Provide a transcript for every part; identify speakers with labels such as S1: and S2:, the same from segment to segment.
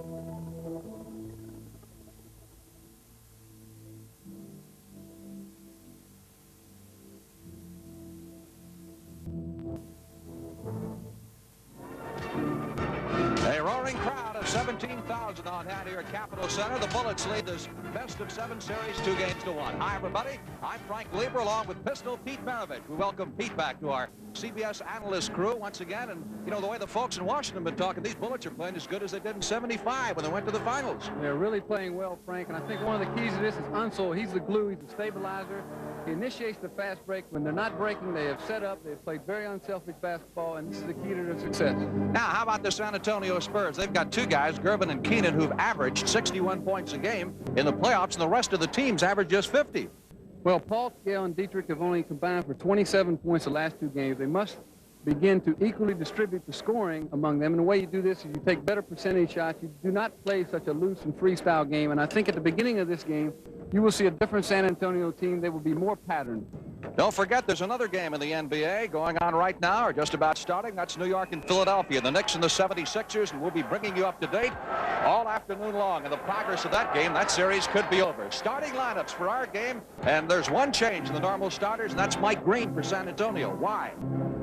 S1: roaring crowd of 17,000 on hand here at Capitol Center. The Bullets lead this best of 7 series 2-1. Hi, everybody. I'm Frank Lieber along with Pistol Pete Maravich. We welcome Pete back to our CBS analyst crew once again. And, you know, the way the folks in Washington have been talking, these Bullets are playing as good as they did in '75 when they went to the finals.
S2: They're really playing well, Frank. And I think one of the keys to this is Unseld. He's the glue. He's the stabilizer. He initiates the fast break. When they're not breaking, they have set up. They've played very unselfish basketball, and this is the key to their success.
S1: Now, how about the San Antonio Spurs? They've got 2 guys, Gervin and Kenon, who've averaged 61 points a game in the playoffs, and the rest of the teams average just 50.
S2: Well, Paul, Gale, and Dietrich have only combined for 27 points the last 2 games. They must begin to equally distribute the scoring among them. And the way you do this is you take better percentage shots. You do not play such a loose and freestyle game. And I think at the beginning of this game, you will see a different San Antonio team. They will be more patterned.
S1: Don't forget, there's another game in the NBA going on right now, or just about starting. That's New York and Philadelphia, the Knicks and the 76ers, and we'll be bringing you up to date all afternoon long. And the progress of that game, that series could be over. Starting lineups for our game, and there's one change in the normal starters, and that's Mike Green for San Antonio. Why?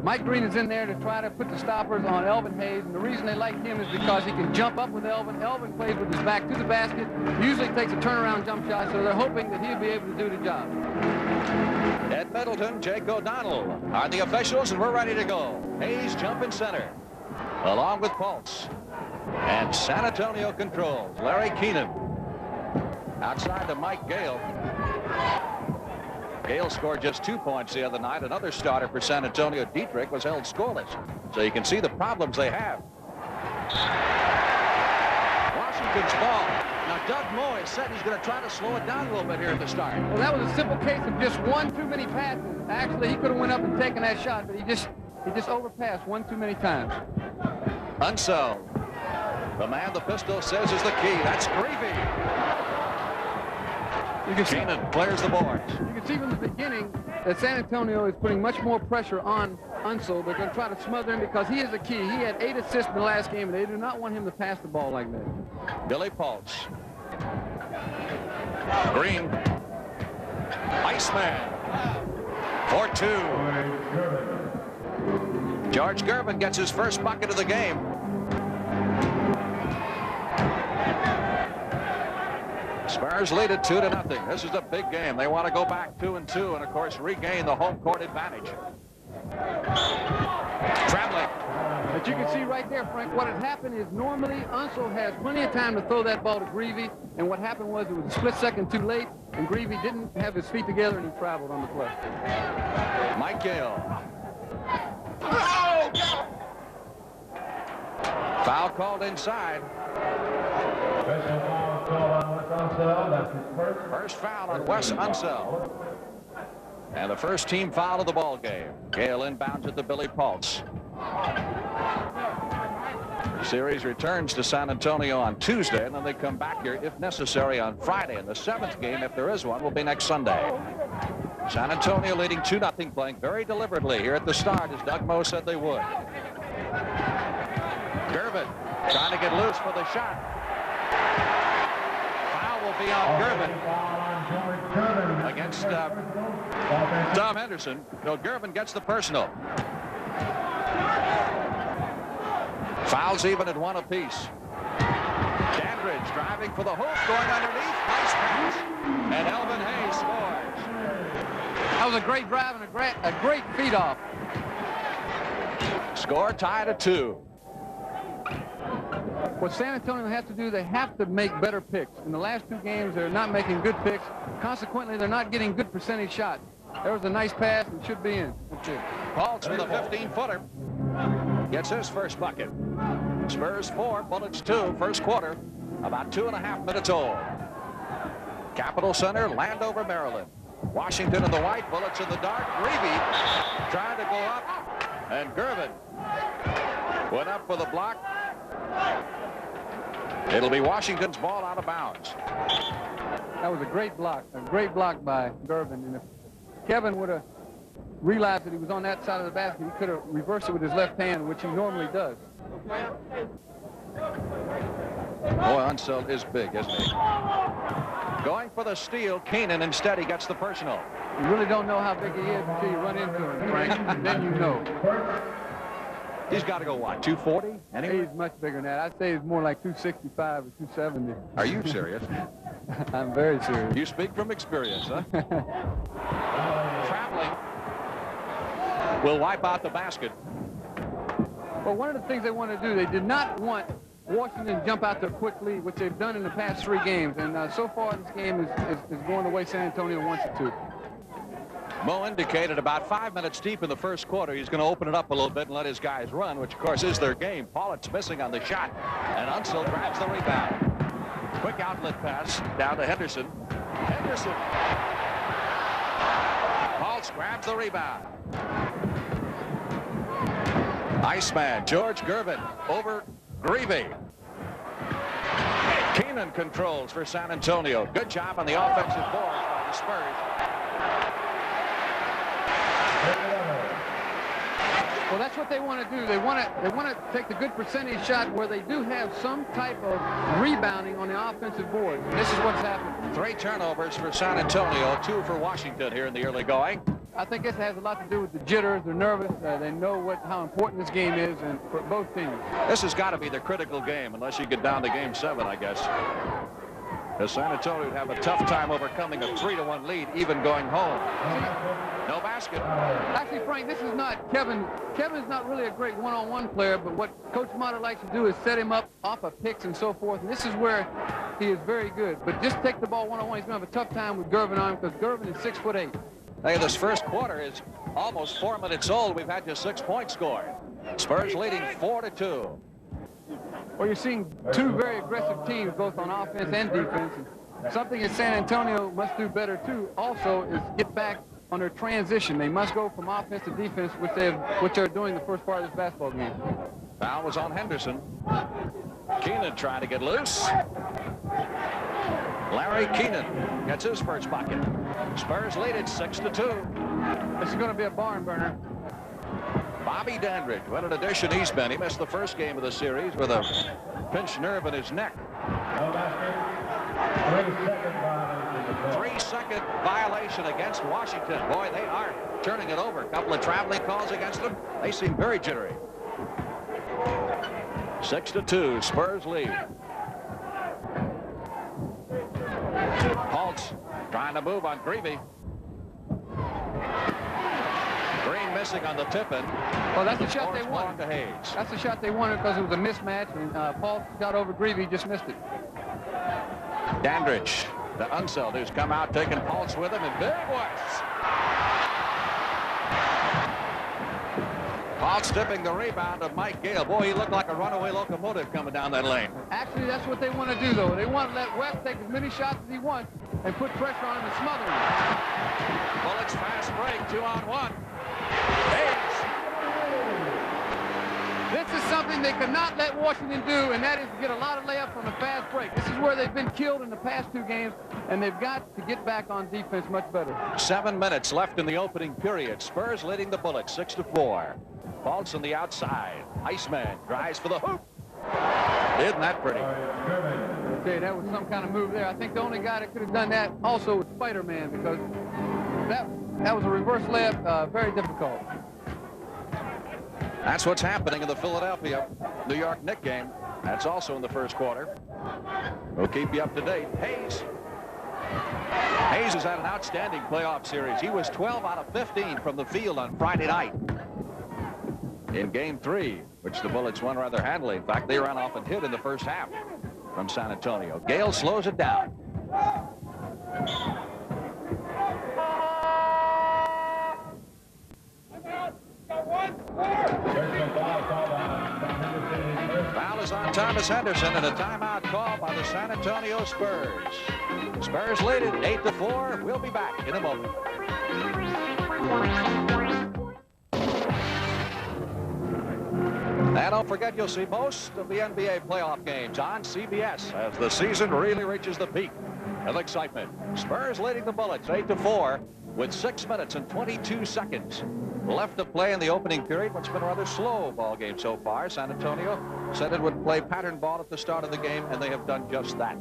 S2: Mike Green is in there to try to put the stoppers on Elvin Hayes, and the reason they like him is because he can jump up with Elvin. Elvin plays with his back to the basket, usually takes a turnaround jump shot, so they're hoping that he'll be able to do the job.
S1: Ed Middleton, Jake O'Donnell are the officials, and we're ready to go. Hayes jumping center, along with Pulse. And San Antonio controls. Larry Kenon outside to Mike Gale. Gale scored just 2 points the other night. Another starter for San Antonio, Dietrich, was held scoreless. So you can see the problems they have. Washington's ball. Now, Doug Moy said he's going to try to slow it down a little bit here at the start.
S2: Well, that was a simple case of just one too many passes. Actually, he could have went up and taken that shot, but he just overpassed one too many times.
S1: Unseld. The man the Pistol says is the key. That's Gervin. Kenon clears the boards.
S2: You can see from the beginning that San Antonio is putting much more pressure on Unseld. They're going to try to smother him because he is the key. He had 8 assists in the last game, and they do not want him to pass the ball like that.
S1: Billy Pulse. Green. Iceman. 4-2. George Gervin gets his first bucket of the game. Spurs lead it 2-0. This is a big game. They want to go back 2-2 and, of course, regain the home court advantage. Traveling.
S2: But you can see right there, Frank, what had happened is normally Unseld has plenty of time to throw that ball to Gervin, and what happened was it was a split second too late, and Gervin didn't have his feet together, and he traveled on the play.
S1: Mike Gale. Foul called inside. First foul on Wes Unseld. And the first team foul of the ball game. Gale inbounds at the Billy Pulse. The series returns to San Antonio on Tuesday, and then they come back here if necessary on Friday. And the 7th game, if there is one, will be next Sunday. San Antonio leading 2-0, playing very deliberately here at the start, as Doug Moe said they would. Gervin trying to get loose for the shot. Foul will be on Gervin against Tom Henderson. No, Gervin gets the personal. Fouls even at 1 apiece. Dandridge driving for the hoop, going underneath. Nice pass. And Elvin Hayes scores.
S2: That was a great drive and a great feed off.
S1: Score tied at 2.
S2: What San Antonio has to do, they have to make better picks. In the last 2 games, they're not making good picks. Consequently, they're not getting good percentage shots. There was a nice pass and should be in.
S1: Pulse with a 15-footer. Gets his first bucket. Spurs 4, Bullets 2, first quarter. About 2.5 minutes old. Capitol Center, Landover, Maryland. Washington in the white, Bullets in the dark. Gervin trying to go up. And Gervin went up for the block. It'll be Washington's ball out of bounds.
S2: That was a great block by Gervin. And if Kevin would have realized that he was on that side of the basket, he could have reversed it with his left hand, which he normally does.
S1: Boy, Unseld is big, isn't he? Going for the steal. Kenon instead. He gets the personal.
S2: You really don't know how big he is until you run into him, Frank. Then you know.
S1: He's got to go, what, 240? Anyway?
S2: He's much bigger than that. I'd say he's more like 265 or 270.
S1: Are you serious?
S2: I'm very serious.
S1: You speak from experience, huh? Traveling will wipe out the basket.
S2: Well, one of the things they want to do, they did not want Washington to jump out there quickly, which they've done in the past 3 games. And so far, this game is going the way San Antonio wants it to.
S1: Mo indicated about 5 minutes deep in the first quarter, he's going to open it up a little bit and let his guys run, which, of course, is their game. Pollitt's missing on the shot, and Unseld grabs the rebound. Quick outlet pass down to Henderson. Henderson. Pollitt grabs the rebound. Iceman, George Gervin over Greavy. Kenon controls for San Antonio. Good job on the offensive boards by the Spurs.
S2: Well, that's what they want to do. They want to take the good percentage shot where they do have some type of rebounding on the offensive board. This is what's happening.
S1: 3 turnovers for San Antonio, 2 for Washington here in the early going.
S2: I think this has a lot to do with the jitters. They're nervous. They know how important this game is, and for both teams.
S1: This has got to be the critical game, unless you get down to Game 7, I guess. As San Antonio would have a tough time overcoming a 3-1 lead, even going home. No basket.
S2: Actually, Frank, this is not Kevin. Kevin's not really a great one-on-one player, but what Coach Motter likes to do is set him up off of picks and so forth, and this is where he is very good. But just take the ball one-on-one. He's going to have a tough time with Gervin on him because Gervin is 6'8".
S1: Hey, this first quarter is almost 4 minutes old. We've had just 6 points scored. Spurs leading 4-2.
S2: Well, you're seeing 2 very aggressive teams, both on offense and defense. And something that San Antonio must do better, too, also, is get back on their transition. They must go from offense to defense, which they're doing the first part of this basketball game.
S1: Foul was on Henderson. Kenon trying to get loose. Larry Kenon gets his first bucket. Spurs lead it 6-2.
S2: This is going to be a barn burner.
S1: Bobby Dandridge, what an addition he's been. He missed the first game of the series with a pinched nerve in his neck. 3-second violation against Washington. Boy, they are turning it over. A couple of traveling calls against them. They seem very jittery. 6-2, Spurs lead. Holtz trying to move on Greavy. Green missing on the tip-in.
S2: Well, that's the shot they wanted.
S1: To Hayes.
S2: That's the shot they wanted because it was a mismatch, and Paul got over Greavy, just missed it.
S1: Dandridge to Unseld, who's come out taking Pulse with him, and Big West. Pulse tipping the rebound of Mike Gale. Boy, he looked like a runaway locomotive coming down that lane.
S2: Actually, that's what they want to do, though. They want to let West take as many shots as he wants and put pressure on him and smother him.
S1: Bullets fast break, 2-on-1. Hayes.
S2: This is something they could not let Washington do, and that is to get a lot of layups on the fast break. This is where they've been killed in the past 2 games, and they've got to get back on defense much better.
S1: 7 minutes left in the opening period. Spurs leading the Bullets 6-4. Falls on the outside. Iceman drives for the hoop. Isn't that pretty?
S2: Okay, that was some kind of move there. I think the only guy that could have done that also was Spider-Man, because that was a reverse layup, very difficult.
S1: That's what's happening in the Philadelphia-New York Knicks game. That's also in the first quarter. We'll keep you up to date. Hayes has had an outstanding playoff series. He was 12 out of 15 from the field on Friday night in Game 3, which the Bullets won rather handily. In fact, they ran off and hit in the first half from San Antonio. Gale slows it down. Foul is on Thomas Henderson, and a timeout call by the San Antonio Spurs. Spurs lead it 8-4. We'll be back in a moment. And don't forget, you'll see most of the NBA playoff games on CBS as the season really reaches the peak of excitement. Spurs leading the Bullets 8-4 with 6 minutes and 22 seconds left to play in the opening period. What's been a rather slow ball game so far. San Antonio said it would play pattern ball at the start of the game, and they have done just that.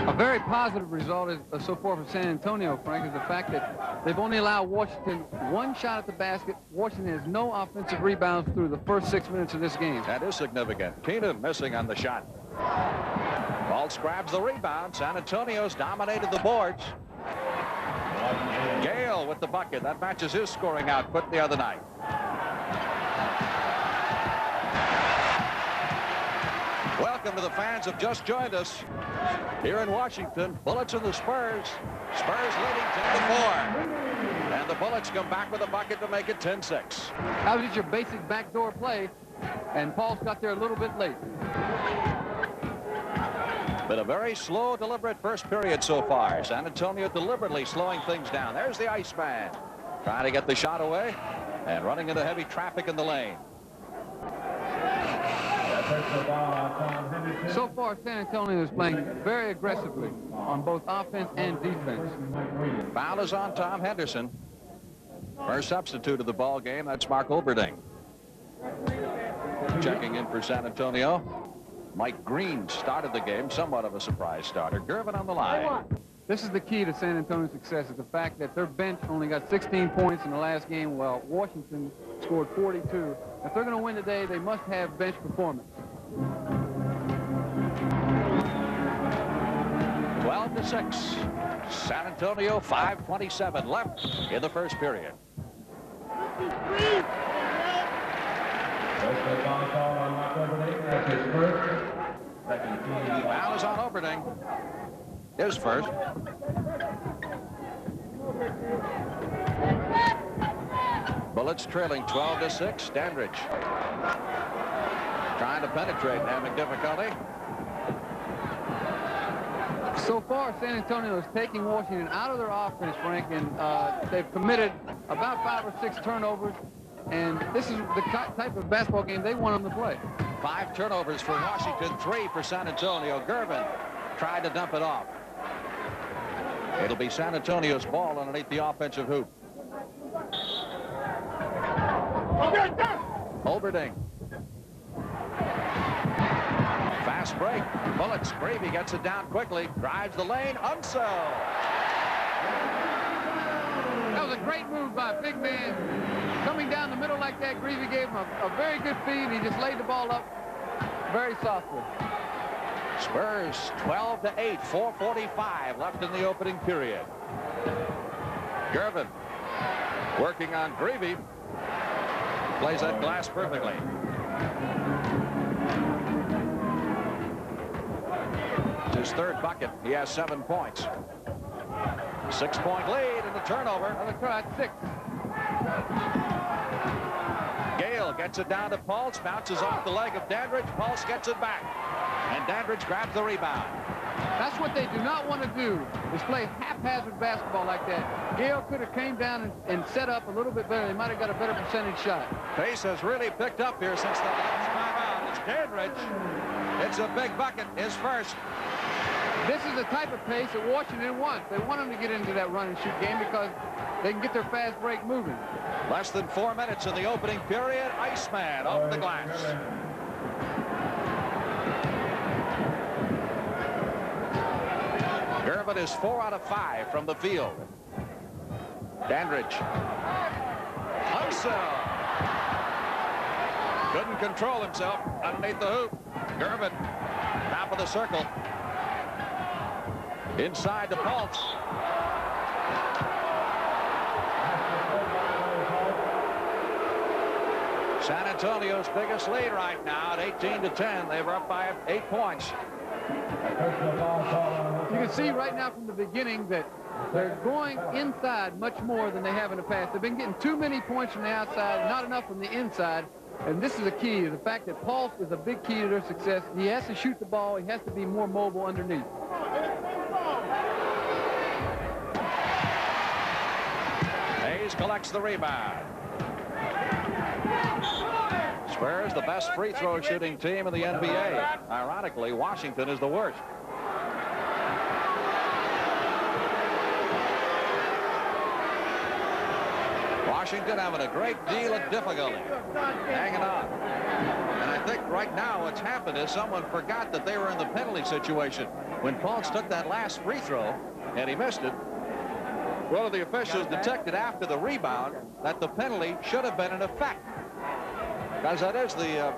S2: A very positive result is, so far for San Antonio, Frank, is the fact that they've only allowed Washington one shot at the basket. Washington has no offensive rebounds through the first 6 minutes of this game.
S1: That is significant. Kenon missing on the shot. Fultz grabs the rebound. San Antonio's dominated the boards. Gale with the bucket. That matches his scoring output the other night. Welcome to the fans who have just joined us here in Washington. Bullets and the Spurs. Spurs leading 10-4. And the Bullets come back with a bucket to make it 10-6.
S2: That was just your basic backdoor play, and Paul's got there a little bit late.
S1: Been a very slow, deliberate first period so far. San Antonio deliberately slowing things down. There's the Iceman trying to get the shot away and running into heavy traffic in the lane.
S2: So far, San Antonio is playing very aggressively on both offense and defense.
S1: Foul is on Tom Henderson. First substitute of the ball game. That's Mark Olberding. Checking in for San Antonio. Mike Green started the game, somewhat of a surprise starter. Gervin on the line.
S2: This is the key to San Antonio's success, is the fact that their bench only got 16 points in the last game, while Washington scored 42. If they're going to win today, they must have bench performance.
S1: 12-6. San Antonio, 5:27 left in the first period. Foul is on Olberding. His first. Bullets trailing 12-6. Dandridge trying to penetrate and having difficulty.
S2: So far, San Antonio is taking Washington out of their offense, Frank, and they've committed about 5 or 6 turnovers, and this is the type of basketball game they want them to play.
S1: 5 turnovers for Washington, 3 for San Antonio. Gervin tried to dump it off. It'll be San Antonio's ball underneath the offensive hoop. Olberding. Fast break. Bullets. Gravy gets it down quickly. Drives the lane. Unseld.
S2: That was a great move by a big man. Coming down the middle like that, Gravy gave him a very good feed. He just laid the ball up very softly.
S1: Spurs 12-8. 4:45 left in the opening period. Gervin working on Gravy. Plays that glass perfectly. His third bucket. He has 7 points. 6-point lead and the turnover.
S2: Another try at 6.
S1: Gale gets it down to Fultz. Bounces off the leg of Dandridge. Fultz gets it back. And Dandridge grabs the rebound.
S2: That's what they do not want to do, is play haphazard basketball like that. Gale could have came down and set up a little bit better. They might have got a better percentage shot.
S1: Pace has really picked up here since the last timeout. It's Dandridge. It's a big bucket. His first.
S2: This is the type of pace that Washington wants. They want them to get into that run and shoot game because they can get their fast break moving.
S1: Less than 4 minutes in the opening period. Iceman off the glass. Gervin is 4 out of 5 from the field. Dandridge. Unseld. Couldn't control himself underneath the hoop. Gervin, top of the circle. Inside to Fultz. San Antonio's biggest lead right now at 18-10. They were up by 8 points.
S2: You can see right now from the beginning that they're going inside much more than they have in the past. They've been getting too many points from the outside, not enough from the inside. And this is a key. The fact that Paul is a big key to their success. He has to shoot the ball. He has to be more mobile underneath. Hayes collects the rebound.
S1: Spurs, the best free throw shooting team in the NBA. Ironically, Washington is the worst. Washington having a great deal of difficulty hanging on. And I think right now what's happened is someone forgot that they were in the penalty situation. When Paul's took that last free throw and he missed it, one of the officials detected after the rebound that the penalty should have been in effect, because that is the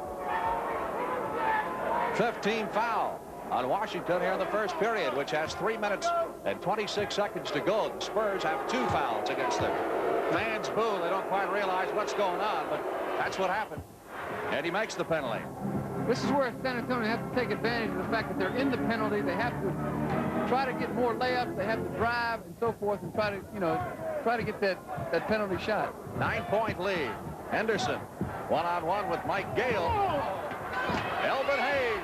S1: 15th foul on Washington here in the first period, which has 3 minutes and 26 seconds to go. The Spurs have 2 fouls against them. Fans boo. They don't quite realize what's going on, but that's what happened. And he makes the penalty.
S2: This is where San Antonio has to take advantage of the fact that they're in the penalty. They have to try to get more layups. They have to drive and so forth and try to, try to get that penalty shot.
S1: 9-point lead. Henderson one-on-one with Mike Gale. Elvin Hayes.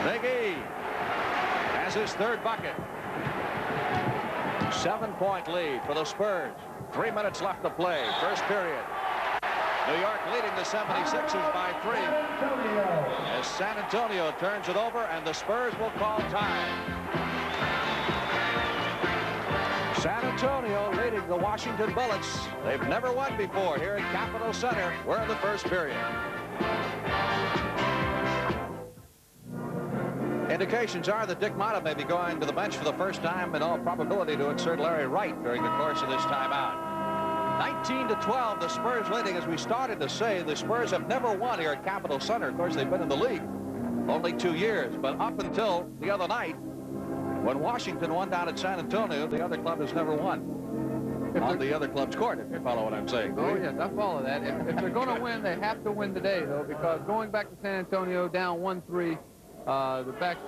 S1: Big E has his 3rd bucket. 7-point lead for the Spurs. 3 minutes left to play. First period. New York leading the 76ers by 3. As San Antonio turns it over, and the Spurs will call time. San Antonio leading the Washington Bullets. They've never won before here at Capitol Center. We're in the first period. Indications are that Dick Motta may be going to the bench for the first time, in all probability to insert Larry Wright during the course of this timeout. 19-12, the Spurs leading. As we started to say, the Spurs have never won here at Capitol Center. Of course, they've been in the league only 2 years, but up until the other night, when Washington won down at San Antonio, the other club has never won on the other club's court, if you follow what I'm saying.
S2: Oh, yes, I follow that. If they're going to win, they have to win today, though, because going back to San Antonio down 1-3, the back's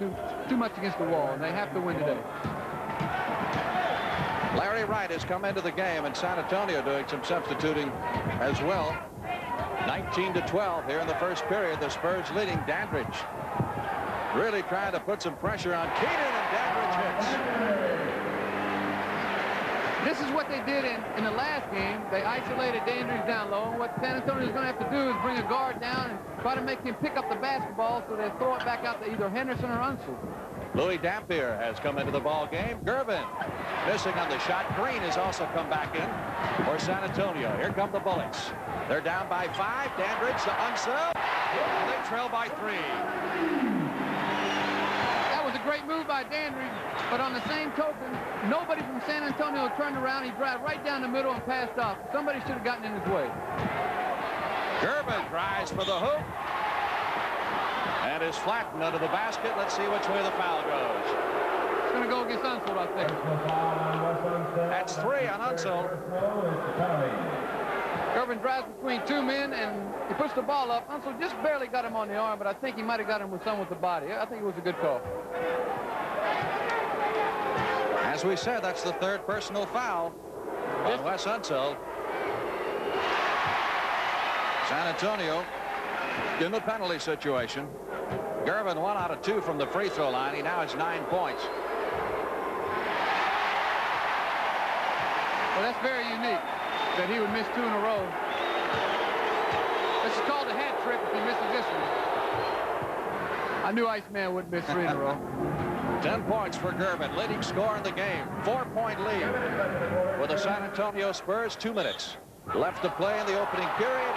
S2: too much against the wall, and they have to win today.
S1: Larry Wright has come into the game, and San Antonio doing some substituting as well. 19-12 here in the first period. The Spurs leading. Dandridge really trying to put some pressure on Kenon, and Dandridge hits.
S2: This is what they did in the last game. They isolated Dandridge down low, and what San Antonio is going to have to do is bring a guard down and try to make him pick up the basketball so they throw it back out to either Henderson or Unseld.
S1: Louis Dampier has come into the ball game. Gervin missing on the shot. Green has also come back in for San Antonio. Here come the Bullets. They're down by 5. Dandridge to Unseld. And they trail by 3.
S2: That was a great move by Dandridge, but on the same token, nobody from San Antonio turned around. He drive right down the middle and passed off. Somebody should have gotten in his way.
S1: Gervin tries for the hoop. And is flattened under the basket. Let's see which way the foul goes.
S2: It's going to go against Unseld, I think.
S1: That's 3 on Unseld.
S2: Gervin drives between 2 men, and he puts the ball up. Unseld just barely got him on the arm, but I think he might have got him with some with the body. I think it was a good call.
S1: As we said, that's the 3rd personal foul on Wes Unseld. San Antonio in the penalty situation. Gervin 1 out of 2 from the free throw line. He now has 9 points.
S2: Well, that's very unique that he would miss 2 in a row. This is called a hat trick if he misses this one. I knew Iceman wouldn't miss 3 in a row.
S1: 10 points for Gervin, leading scorer in the game. 4-point lead for the San Antonio Spurs. 2 minutes left to play in the opening period.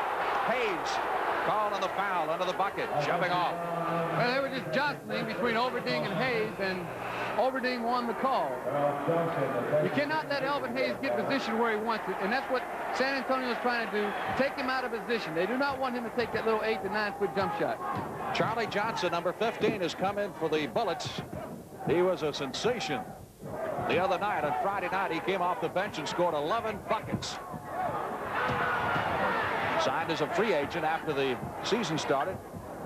S1: Hayes called on the foul under the bucket, shoving off.
S2: Well, they were just jostling between Overding and Hayes, and Overding won the call. You cannot let Elvin Hayes get position where he wants it, and that's what San Antonio is trying to do, take him out of position. They do not want him to take that little 8 to 9 foot jump shot.
S1: Charlie Johnson, number 15, has come in for the Bullets. He was a sensation the other night. On Friday night, he came off the bench and scored 11 buckets. Signed as a free agent after the season started,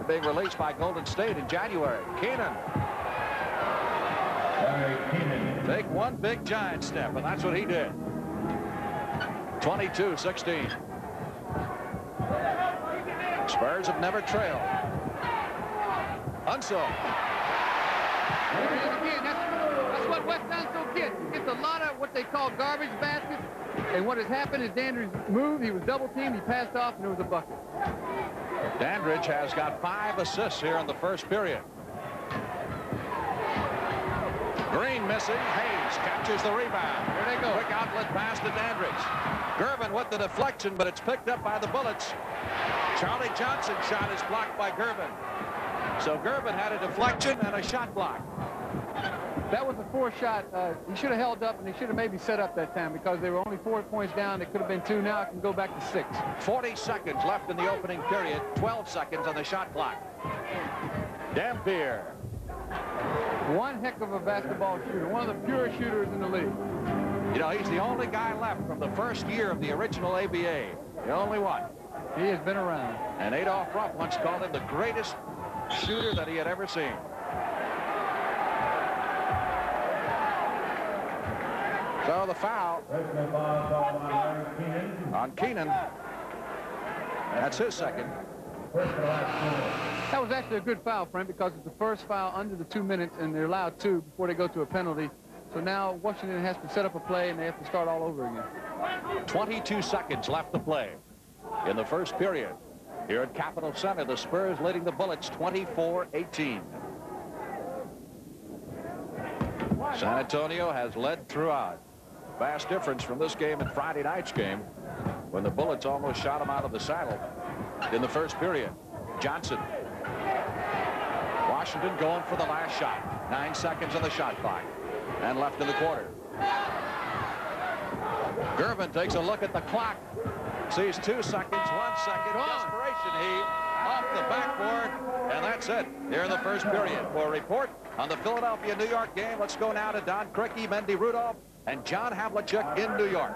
S1: being released by Golden State in January. Kenon. Take one big giant step, and that's what he did. 22-16. Spurs have never trailed. Unseld.
S2: That's what Wes Unseld gets. He gets a lot of what they call garbage baskets. And what has happened is Dandridge moved, he was double-teamed, he passed off, and there was a bucket.
S1: Dandridge has got 5 assists here in the first period. Green missing. Hayes captures the rebound. Here they go. Quick outlet pass to Dandridge. Gervin with the deflection, but it's picked up by the Bullets. Charlie Johnson's shot is blocked by Gervin. So Gervin had a deflection and a shot block.
S2: That was a 4 shot. He should have held up, and he should have maybe set up that time because they were only 4 points down. It could have been 2 now. It can go back to 6.
S1: 40 seconds left in the opening period. 12 seconds on the shot clock. Dampier.
S2: One heck of a basketball shooter. One of the purest shooters in the league.
S1: You know, he's the only guy left from the first year of the original ABA. The only one.
S2: He has been around.
S1: And Adolph Rupp once called him the greatest shooter that he had ever seen. So the foul on Kenon. That's his second.
S2: That was actually a good foul, Frank, because it's the first foul under the 2 minutes, and they're allowed 2 before they go to a penalty. So now Washington has to set up a play, and they have to start all over again.
S1: 22 seconds left to play in the first period. Here at Capitol Center, the Spurs leading the Bullets 24-18. San Antonio has led throughout. Vast difference from this game and Friday night's game when the Bullets almost shot him out of the saddle in the first period. Johnson. Washington going for the last shot. 9 seconds on the shot clock and left in the quarter. Gervin takes a look at the clock. Sees 2 seconds, 1 second. Desperation heave off the backboard. And that's it here in the first period. For a report on the Philadelphia-New York game, let's go now to Don Criqui, Mendy Rudolph, and John Havlicek in New York.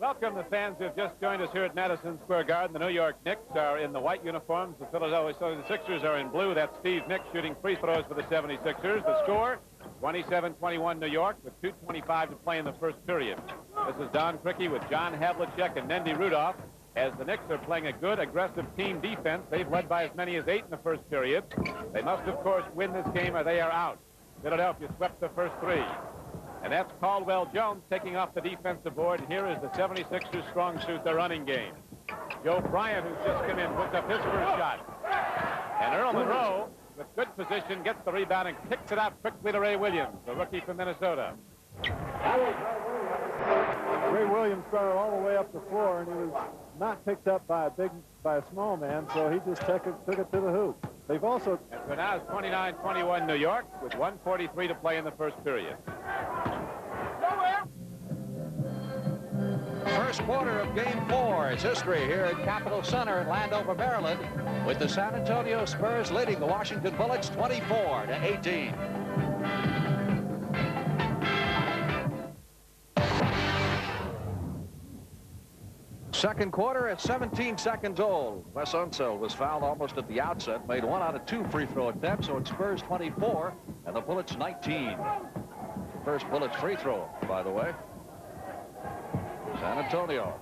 S3: Welcome the fans who have just joined us here at Madison Square Garden. The New York Knicks are in the white uniforms. The Philadelphia 76ers are in blue. That's Steve Nicks shooting free throws for the 76ers. The score, 27-21 New York with 2:25 to play in the first period. This is Don Criqui with John Havlicek and Mendy Rudolph. As the Knicks are playing a good, aggressive team defense, they've led by as many as 8 in the first period. They must, of course, win this game or they are out. Philadelphia swept the first 3. And that's Caldwell Jones taking off the defensive board. And here is the 76ers' strong suit, the running game. Joe Bryant, who's just come in, puts up his first shot. And Earl Monroe, with good position, gets the rebound and kicks it out quickly to Ray Williams, the rookie from Minnesota.
S4: Ray Williams started all the way up the floor, and he was not picked up by a small man, so he just took it to the hoop. They've also...
S3: And so now it's 29-21 New York with 1:43 to play in the first period.
S1: First quarter of Game 4 is history here at Capitol Center in Landover, Maryland, with the San Antonio Spurs leading the Washington Bullets 24-18. Second quarter at 17 seconds old. Wes Unseld was fouled almost at the outset, made 1 out of 2 free throw attempts, so it's Spurs 24 and the Bullets 19. First Bullets free throw, by the way. San Antonio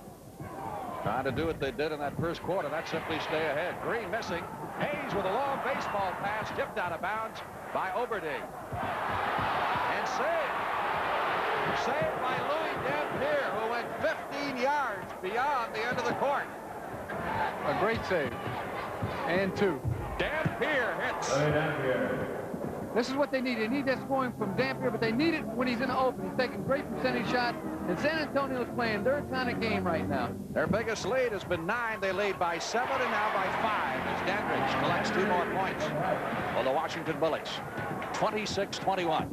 S1: trying to do what they did in that first quarter. That's simply stay ahead. Green missing. Hayes with a long baseball pass, tipped out of bounds by Oberding. And saved. Saved by Louis Dampier, who went 15 yards beyond the end of the court.
S2: A great save. And 2.
S1: Dampier hits.
S2: This is what they need. They need that scoring from Dampier, but they need it when he's in the open. He's taking great percentage shots, and San Antonio's playing their kind of game right now.
S1: Their biggest lead has been 9. They lead by 7 and now by 5 as Dandridge collects 2 more points for the Washington Bullets. 26-21.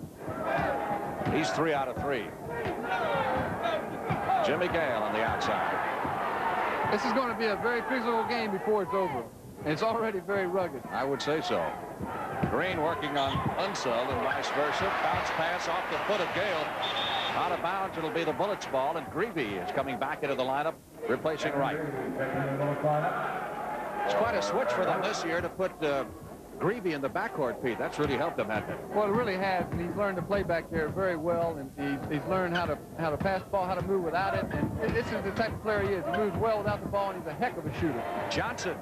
S1: He's 3 out of 3. Jimmy Gale on the outside.
S2: This is going to be a very physical game before it's over. And it's already very rugged.
S1: I would say so. Green working on Unseld and vice versa. Bounce pass off the foot of Gale. Out of bounds, it'll be the Bullets ball, and Greavy is coming back into the lineup, replacing Wright. It's quite a switch for them this year to put Greavy in the backcourt, Pete. That's really helped them, hasn't it?
S2: Well, it really has, and he's learned to play back there very well, and he's learned how to pass the ball, how to move without it, and this is the type of player he is. He moves well without the ball, and he's a heck of a shooter.
S1: Johnson.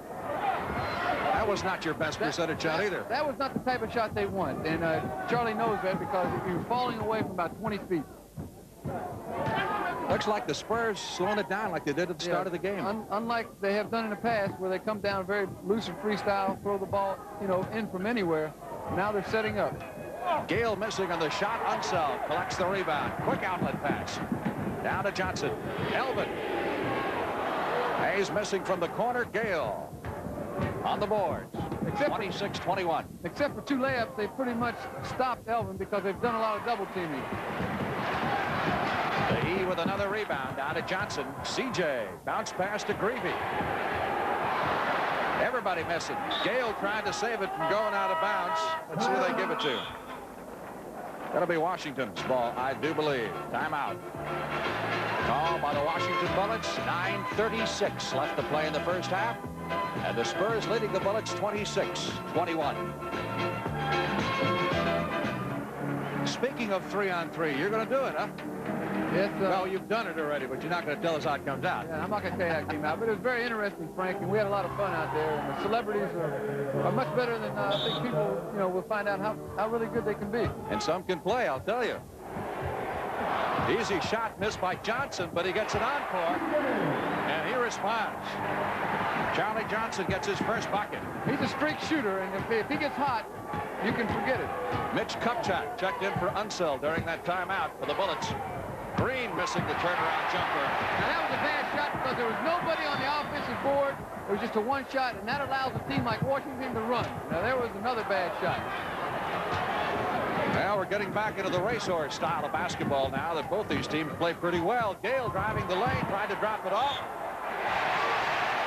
S1: That was not your best percentage shot either.
S2: That was not the type of shot they want, and Charlie knows that because he was falling away from about 20 feet.
S1: Looks like the Spurs slowing it down like they did at the start of the game.
S2: Unlike they have done in the past, where they come down very loose and freestyle, throw the ball, you know, in from anywhere. Now they're setting up.
S1: Gale missing on the shot. Unseld collects the rebound. Quick outlet pass. Down to Johnson. Elvin. Hayes missing from the corner. Gale on the boards. 26-21.
S2: Except for 2 layups, they pretty much stopped Elvin because they've done a lot of double teaming.
S1: The E with another rebound. Down to Johnson. CJ. Bounce pass to Gervin. Everybody missing. Gale trying to save it from going out of bounds. Let's see who they give it to. That'll be Washington's ball, I do believe. Timeout. Call by the Washington Bullets. 9:36 left to play in the first half. And the Spurs leading the Bullets 26-21. Speaking of 3-on-3, you're going to do it, huh?
S2: Yes,
S1: well, you've done it already, but you're not going to tell us how it comes out.
S2: Yeah, I'm not going to tell you how it came out, but it was very interesting, Frank, and we had a lot of fun out there. And the celebrities are much better than I think people, you know, will find out how really good they can be.
S1: And some can play, I'll tell you. Easy shot missed by Johnson, but he gets an encore, and he responds. Charlie Johnson gets his first bucket.
S2: He's a streak shooter, and if he gets hot, you can forget it.
S1: Mitch Kupchak checked in for Unseld during that timeout for the Bullets. Green missing the turnaround jumper.
S2: Now that was a bad shot because there was nobody on the offensive board. It was just a one shot, and that allows a team like Washington to run. Now there was another bad shot.
S1: Well, we're getting back into the racehorse style of basketball now that both these teams play pretty well. Gale driving the lane, tried to drop it off.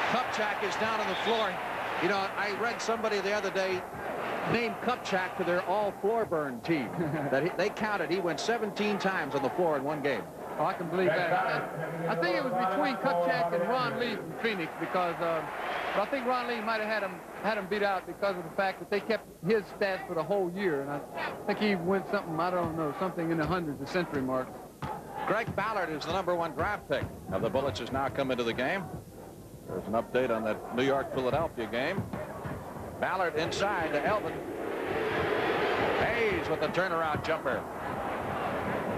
S1: Kupchak is down on the floor. You know, I read somebody the other day named Kupchak to their all-floor burn team. They counted. He went 17 times on the floor in one game.
S2: Oh, I can believe that. I think it was between Kupchak and Ron Lee from Phoenix because but I think Ron Lee might have had him beat out because of the fact that they kept his stats for the whole year. And I think he went something, I don't know, something in the hundreds of century marks.
S1: Greg Ballard is the #1 draft pick of the Bullets has now come into the game. There's an update on that New York-Philadelphia game. Ballard inside to Elvin. Hayes with the turnaround jumper.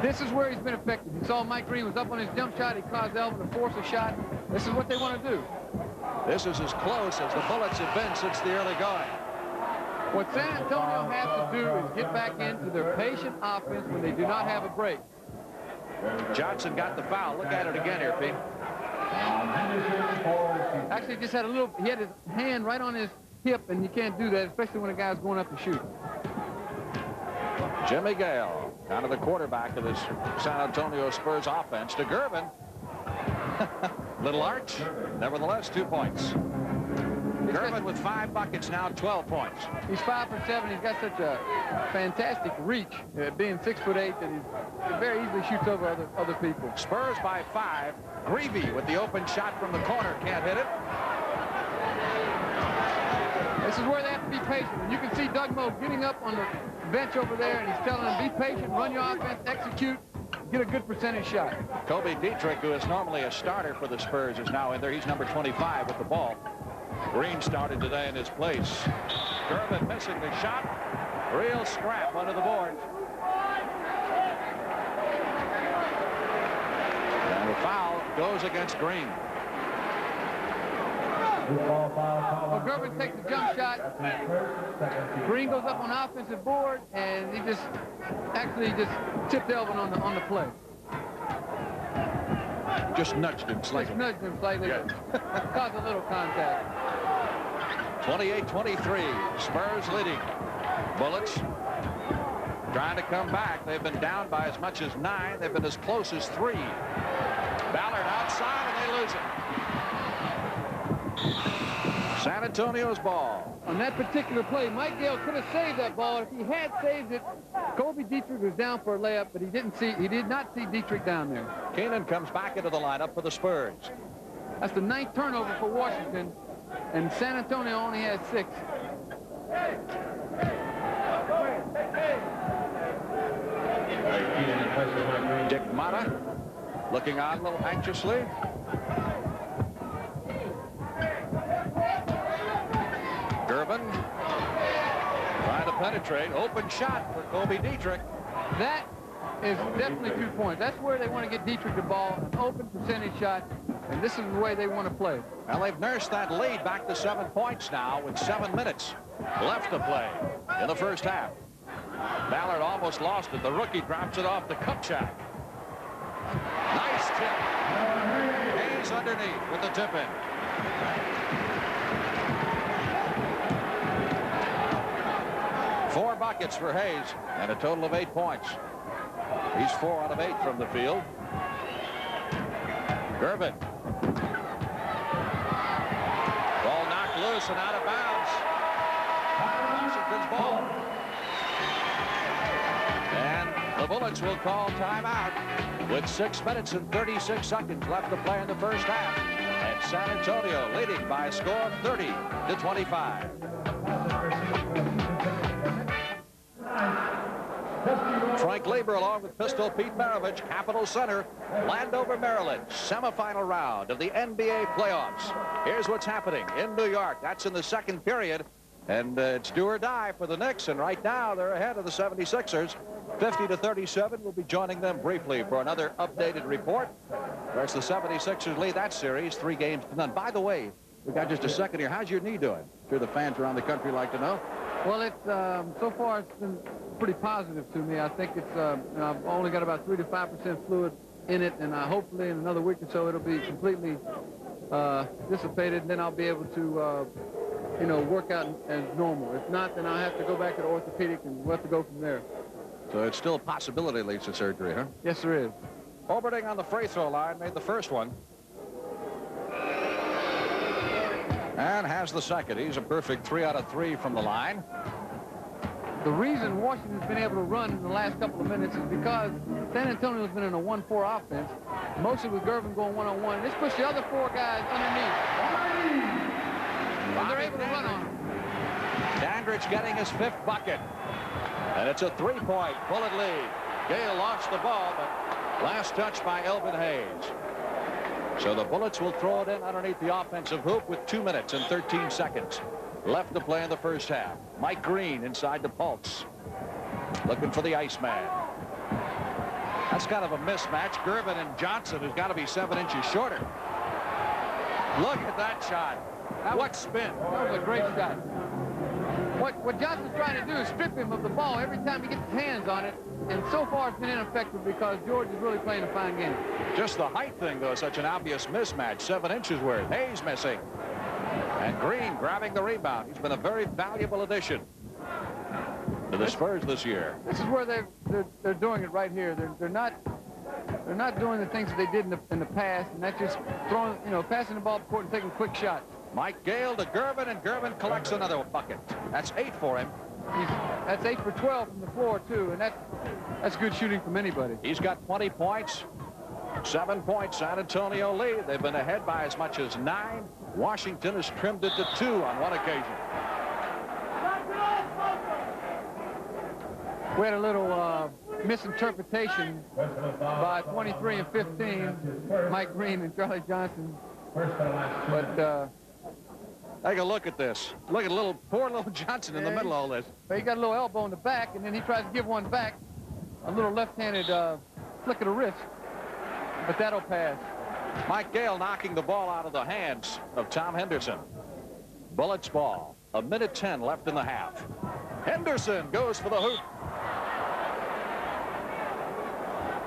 S2: This is where he's been effective. You saw Mike Green was up on his jump shot. He caused Elvin to force a shot. This is what they want to do.
S1: This is as close as the Bullets have been since the early going.
S2: What San Antonio has to do is get back into their patient offense when they do not have a break.
S1: Johnson got the foul. Look at it again here, Pete.
S2: Actually, just had he had his hand right on his hip, and you can't do that, especially when a guy's going up to shoot.
S1: Jimmy Gale, kind of the quarterback of this San Antonio Spurs offense, to Gervin. Little arch, nevertheless, 2 points. Gervin with 5 buckets, now 12 points.
S2: He's 5 for 7. He's got such a fantastic reach, being 6'8", that he very easily shoots over other people.
S1: Spurs by 5. Gervin with the open shot from the corner, can't hit it.
S2: This is where they have to be patient. And you can see Doug Moe getting up on the bench over there, and he's telling them, be patient, run your offense, execute, get a good percentage shot.
S1: Kobe Dietrich, who is normally a starter for the Spurs, is now in there. He's number 25 with the ball. Green started today in his place. Gervin missing the shot. Real scrap under the boards. And the foul goes against Green.
S2: Well, Gervin takes the jump shot. Green goes up on the offensive board, and he just tipped Elvin on the play.
S1: Just nudged him slightly.
S2: Just nudged him slightly.
S1: Yes.
S2: Caused a little contact.
S1: 28-23. Spurs leading. Bullets trying to come back. They've been down by as much as 9. They've been as close as 3. Ballard outside, and they lose it. San Antonio's ball.
S2: On that particular play, Mike Gale could have saved that ball. If he had saved it, Kobe Dietrich was down for a layup, but he did not see Dietrich down there.
S1: Kenon comes back into the lineup for the Spurs.
S2: That's the 9th turnover for Washington, and San Antonio only has 6.
S1: Dick Mata looking on a little anxiously. Gervin trying to penetrate. Open shot for Kobe Dietrich.
S2: That is definitely 2 points. That's where they want to get Dietrich the ball, an open percentage shot, and this is the way they want to play.
S1: Well, they've nursed that lead back to 7 points now with 7 minutes left to play in the first half. Ballard almost lost it. The rookie drops it off to Kupchak. Nice tip. Hayes underneath with the tip in. Four buckets for Hayes and a total of 8 points. He's 4 out of 8 from the field. Gervin. Ball knocked loose and out of bounds. Washington's ball. And the Bullets will call timeout with 6 minutes and 36 seconds left to play in the first half. And San Antonio leading by a score of 30-25. Frank Lieber along with Pistol Pete Maravich, Capital Center, Landover, Maryland, semifinal round of the NBA playoffs. Here's what's happening in New York. That's in the second period, and it's do or die for the Knicks, and right now they're ahead of the 76ers. 50-37. We'll be joining them briefly for another updated report. Of course, the 76ers lead that series 3-0. By the way, we got just a second here. How's your knee doing? I'm sure the fans around the country like to know.
S2: Well, it's so far it's been pretty positive to me. I think it's I've only got about 3 to 5% fluid in it, and hopefully in another week or so it'll be completely dissipated, and then I'll be able to work out as normal. If not, then I'll have to go back to the orthopedic, and we'll have to go from there.
S1: So it's still a possibility leads to surgery, huh?
S2: Yes, there is.
S1: Oberting on the free throw line made the first one. And has the second. He's a perfect 3 out of 3 from the line.
S2: The reason Washington's been able to run in the last couple of minutes is because San Antonio's been in a 1-4 offense, mostly with Gervin going one-on-one. This pushed the other 4 guys underneath. And they're able to run on them.
S1: Dandridge getting his 5th bucket. And it's a 3-point Bullet lead. Gale launched the ball, but last touch by Elvin Hayes. So the Bullets will throw it in underneath the offensive hoop with 2 minutes and 13 seconds left to play in the first half. Mike Green inside the Pulse, looking for the Iceman. That's kind of a mismatch. Gervin and Johnson, who's got to be 7 inches shorter. Look at that shot. What spin.
S2: That was a great shot. What Johnson's trying to do is strip him of the ball every time he gets his hands on it. And so far it's been ineffective because George is really playing a fine game.
S1: Just the height thing, though, such an obvious mismatch. 7 inches worth. Hayes missing. And Green grabbing the rebound. He's been a very valuable addition to the Spurs this year.
S2: This is where they're doing it right here. They're not doing the things that they did in the past, and that's just throwing, passing the ball up court and taking quick shots.
S1: Mike Gale to Gervin, and Gervin collects another bucket. That's 8 for him.
S2: That's 8 for 12 from the floor, too, and that's good shooting from anybody.
S1: He's got 20 points. 7 points, San Antonio lead. They've been ahead by as much as 9. Washington has trimmed it to 2 on one occasion.
S2: We had a little misinterpretation by 23 and 15, Mike Green and Charlie Johnson. But
S1: take a look at this. Look at poor little Johnson in the middle of all this.
S2: He got a little elbow in the back, and then he tries to give one back. A little left-handed flick of the wrist. But that'll pass.
S1: Mike Gale knocking the ball out of the hands of Tom Henderson. Bullets ball. 1:10 left in the half. Henderson goes for the hoop.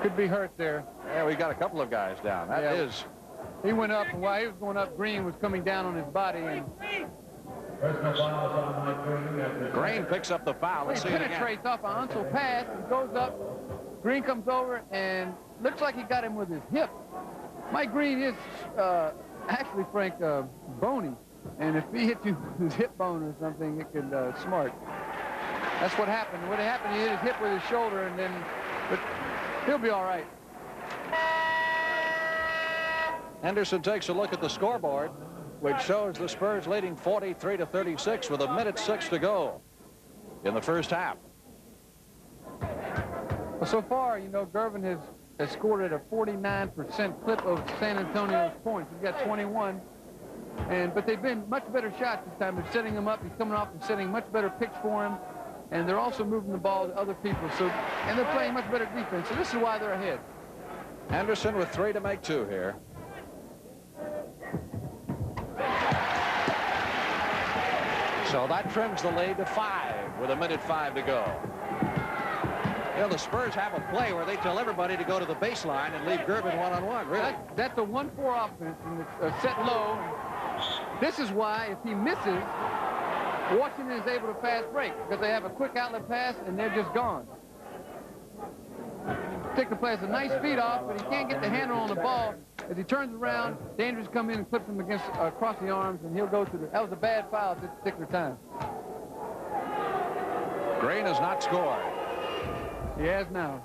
S2: Could be hurt there.
S1: Yeah, we got a couple of guys down. That is.
S2: He went up, and while he was going up, Green was coming down on his body. And
S1: Green picks up the foul. Let's see it again.
S2: He penetrates off an Unseld pass and goes up. Green comes over and looks like he got him with his hip. Mike Green is actually, Frank, bony. And if he hit you with his hip bone or something, it could smart. That's what happened. What happened, he hit his hip with his shoulder, and then, but he'll be all right.
S1: Henderson takes a look at the scoreboard, which shows the Spurs leading 43-36 with 1:06 to go in the first half.
S2: Well, so far, Gervin has scored at a 49% clip of San Antonio's points. He's got 21. But they've been much better shots this time. They're setting him up. He's coming off and setting much better picks for him. and they're also moving the ball to other people. So, and they're playing much better defense. So this is why they're ahead.
S1: Anderson with 3 to make 2 here. So that trims the lead to 5 with 1:05 to go. You know, the Spurs have a play where they tell everybody to go to the baseline and leave Gervin one-on-one. Really?
S2: That's a 1-4 offense, and it's set low. This is why, if he misses, Washington is able to fast break because they have a quick outlet pass and they're just gone. Particular play has a nice feed off, but he can't get the handle on the ball. As he turns around, Dandridge come in and clips him against across the arms, and he'll go to the. That was a bad foul at this particular time.
S1: Green has not scored.
S2: He has now.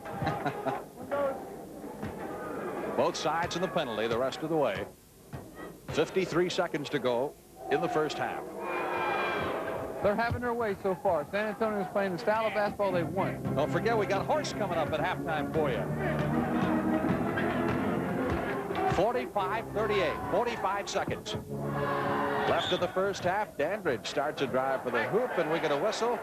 S1: Both sides in the penalty the rest of the way. 53 seconds to go in the first half.
S2: They're having their way so far. San Antonio is playing the style of basketball they want.
S1: Don't forget, we got Horse coming up at halftime for you. 45-38, 45 seconds. Left of the first half, Dandridge starts a drive for the hoop, and we get a whistle.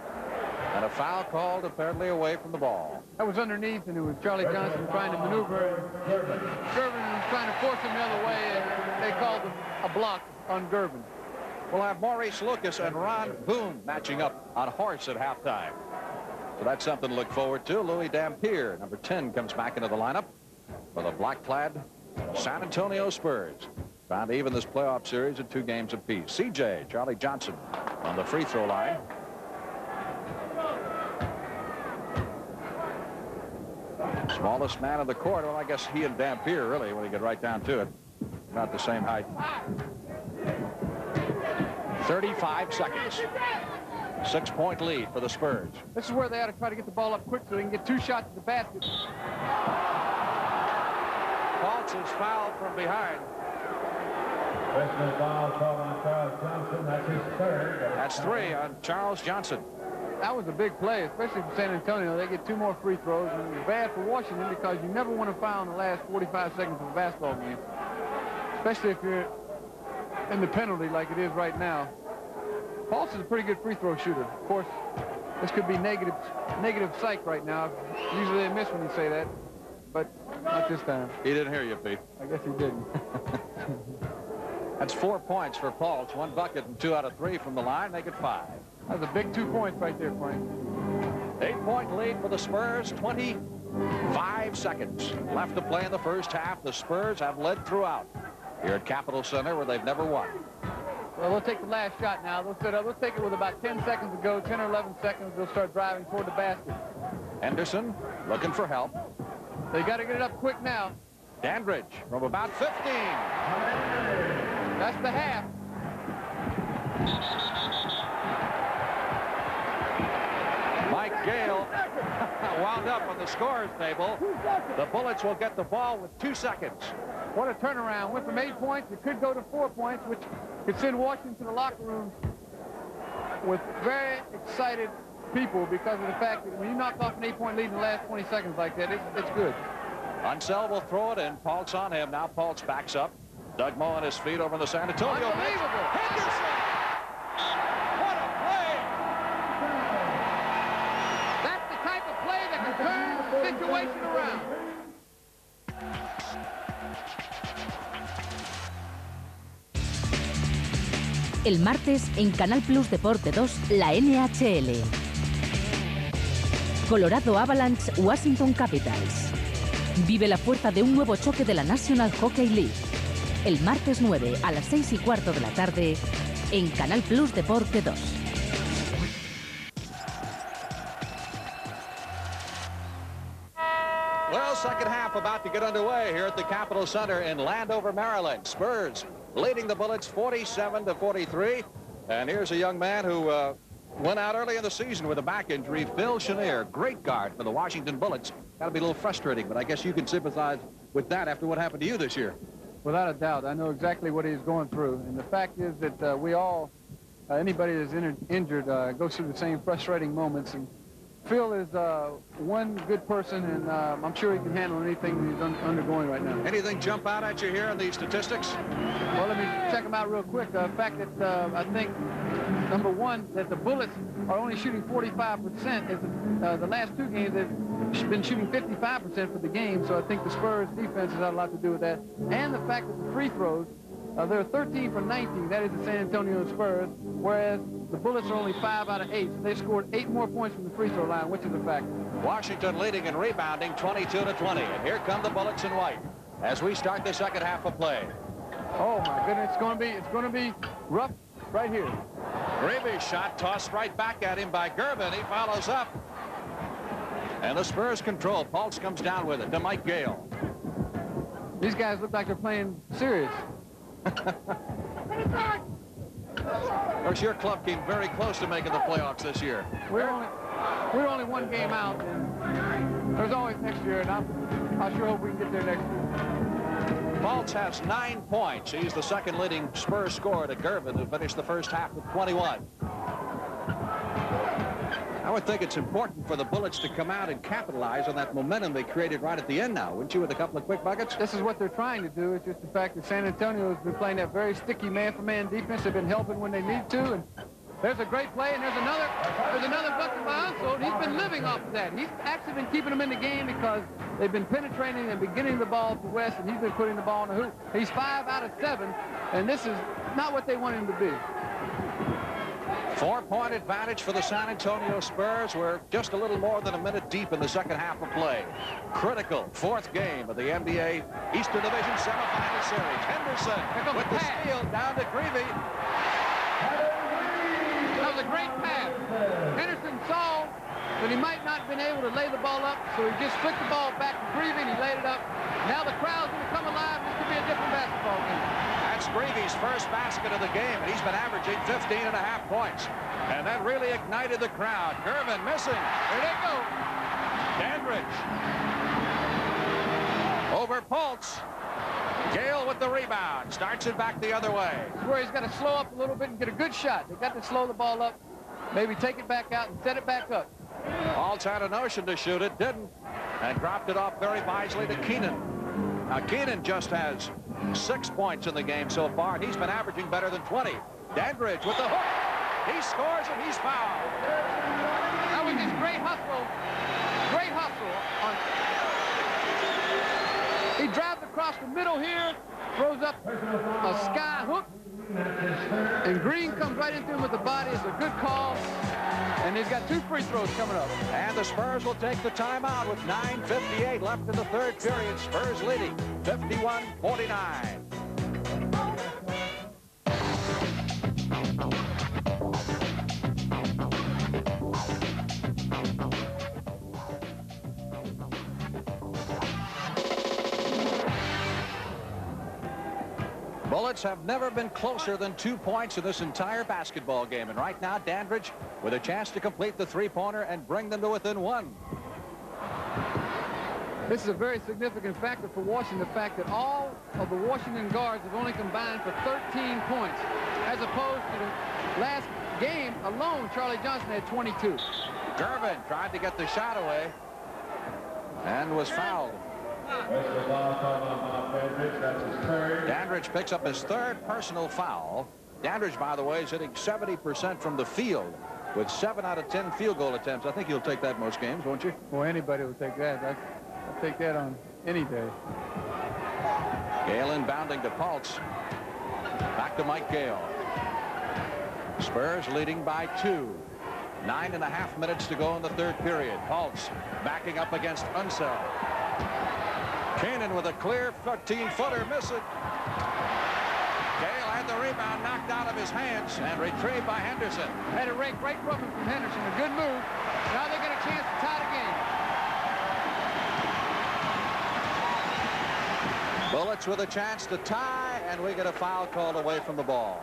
S1: And a foul called apparently away from the ball.
S2: That was underneath, and it was Charlie Johnson trying to maneuver. Gervin was trying to force him the other way, and they called a block on Gervin.
S1: We'll have Maurice Lucas and Ron Boone matching up on Horse at halftime. So that's something to look forward to. Louis Dampier, number 10, comes back into the lineup for the black-clad San Antonio Spurs. Trying to even this playoff series at 2 games apiece. CJ, Charlie Johnson, on the free throw line. Smallest man on the court. Well, I guess he and Dampier, really, when you get right down to it, about the same height. 35 seconds. 6-point lead for the Spurs.
S2: This is where they ought to try to get the ball up quick so they can get 2 shots at the basket.
S1: Fultz is fouled from behind.
S5: Personal foul called on Charles Johnson. That's his 3rd.
S1: That's 3 on Charles Johnson.
S2: That was a big play, especially for San Antonio. They get 2 more free throws, and it's bad for Washington because you never want to foul in the last 45 seconds of a basketball game, especially if you're in the penalty like it is right now. Fultz is a pretty good free throw shooter. Of course, this could be negative psych right now. Usually they miss when you say that, but not this time.
S1: He didn't hear you, Pete.
S2: I guess he didn't.
S1: That's 4 points for Fultz. 1 bucket and 2 out of 3 from the line. Make it 5.
S2: That's a big 2 points right there, Frank.
S1: 8-point lead for the Spurs. 25 seconds left to play in the first half. The Spurs have led throughout here at Capitol Center, where they've never won.
S2: Well, they'll take the last shot now. They'll take it with about 10 seconds to go, 10 or 11 seconds. They'll start driving toward the basket.
S1: Henderson looking for help.
S2: They got to get it up quick now.
S1: Dandridge from about 15.
S2: That's the half.
S1: Mike Gale wound up on the scorer's table. The Bullets will get the ball with 2 seconds.
S2: What a turnaround. Went from 8 points. It could go to 4 points, which could send Washington to the locker room with very excited people because of the fact that when you knock off an 8-point lead in the last 20 seconds like that, it's good.
S1: Unseld will throw it in. Fultz on him. Now Fultz backs up. Doug Moe on his feet over in the San Antonio bench.
S2: Unbelievable.
S1: Henderson! What a play!
S2: That's the type of play that can turn the situation around.
S6: El martes en Canal Plus Deporte 2, la NHL. Colorado Avalanche, Washington Capitals. Vive la fuerza de un nuevo choque de la National Hockey League. El martes 9 a las 6:15 de la tarde en Canal Plus Deporte 2.
S1: Well, second half about to get underway here at the Capitol Center in Landover, Maryland. Spurs leading the Bullets 47-43. And here's a young man who went out early in the season with a back injury, Phil Chenier, great guard for the Washington Bullets. Got to be a little frustrating, but I guess you can sympathize with that after what happened to you this year.
S2: Without a doubt. I know exactly what he's going through. And the fact is that we all, anybody that's injured goes through the same frustrating moments. And Phil is one good person, and I'm sure he can handle anything that he's undergoing right now.
S1: Anything jump out at you here in these statistics?
S2: Well, let me check them out real quick. The fact that I think, number one, that the Bullets are only shooting 45%. The last two games, they've been shooting 55% for the game, so I think the Spurs defense has had a lot to do with that. And the fact that the free throws, they're 13 for 19. That is the San Antonio Spurs, whereas the Bullets are only 5 out of 8. So they scored 8 more points from the free throw line, which is a factor.
S1: Washington leading in rebounding 22-20. And here come the Bullets in white as we start the second half of play.
S2: Oh my goodness, it's going to be rough right here.
S1: Greavy's shot tossed right back at him by Gervin. He follows up. And the Spurs control. Pulse comes down with it to Mike Gale.
S2: These guys look like they're playing serious.
S1: Of course, your club came very close to making the playoffs this year.
S2: We're only one game out, and there's always next year, and I sure hope we can get there next year.
S1: Fultz has 9 points. He's the second leading Spurs scorer to Gervin, who finished the first half with 21. I would think it's important for the Bullets to come out and capitalize on that momentum they created right at the end now, wouldn't you, with a couple of quick buckets?
S2: This is what they're trying to do. It's just the fact that San Antonio has been playing that very sticky man-for-man defense. They've been helping when they need to, and there's a great play, and there's another bucket by Unseld. He's been living off of that. He's actually been keeping them in the game because they've been penetrating and beginning the ball to West, and he's been putting the ball in the hoop. He's 5 out of 7, and this is not what they want him to be.
S1: 4-point advantage for the San Antonio Spurs. We're just a little more than a minute deep in the second half of play. Critical 4th game of the NBA Eastern Division Semifinal Series. Henderson with the steal down to Greavy.
S2: That was a great pass. Henderson saw that he might not have been able to lay the ball up, so he just flicked the ball back to Greavy and he laid it up. Now the crowd's going to come alive. This could be a different basketball game.
S1: That's Greavy's first basket of the game, and he's been averaging 15.5 points. And that really ignited the crowd. Gervin missing. There they go. Dandridge. Over Pulse. Gale with the rebound. Starts it back the other way.
S2: It's where he's got to slow up a little bit and get a good shot. They've got to slow the ball up, maybe take it back out and set it back up.
S1: Pulse had a notion to shoot it, didn't, and dropped it off very wisely to Kenon. Now, Kenon just has 6 points in the game so far, and he's been averaging better than 20. Dandridge with the hook. He scores, and he's fouled.
S2: That was just great hustle. Great hustle. He drives across the middle here, throws up a sky hook, and Green comes right into him with the body. It's a good call, and he's got 2 free throws coming up.
S1: And the Spurs will take the timeout with 9:58 left in the third period. Spurs leading 51-49. Bullets have never been closer than 2 points in this entire basketball game. And right now, Dandridge with a chance to complete the three-pointer and bring them to within 1.
S2: This is a very significant factor for Washington, the fact that all of the Washington guards have only combined for 13 points, as opposed to the last game alone, Charlie Johnson had 22.
S1: Gervin tried to get the shot away and was fouled. Dandridge picks up his 3rd personal foul. Dandridge, by the way, is hitting 70% from the field with 7 out of 10 field goal attempts. I think you'll take that most games, won't you?
S2: Well, anybody will take that. I'll take that on any day.
S1: Gale inbounding to Pulse. Back to Mike Gale. Spurs leading by 2. 9.5 minutes to go in the third period. Pulse backing up against Unseld. Kenon with a clear 15-footer, miss it. Gale had the rebound knocked out of his hands and retrieved by Henderson.
S2: Had a great roughing from Henderson, a good move. Now they get a chance to tie the game.
S1: Bullets with a chance to tie, and we get a foul called away from the ball.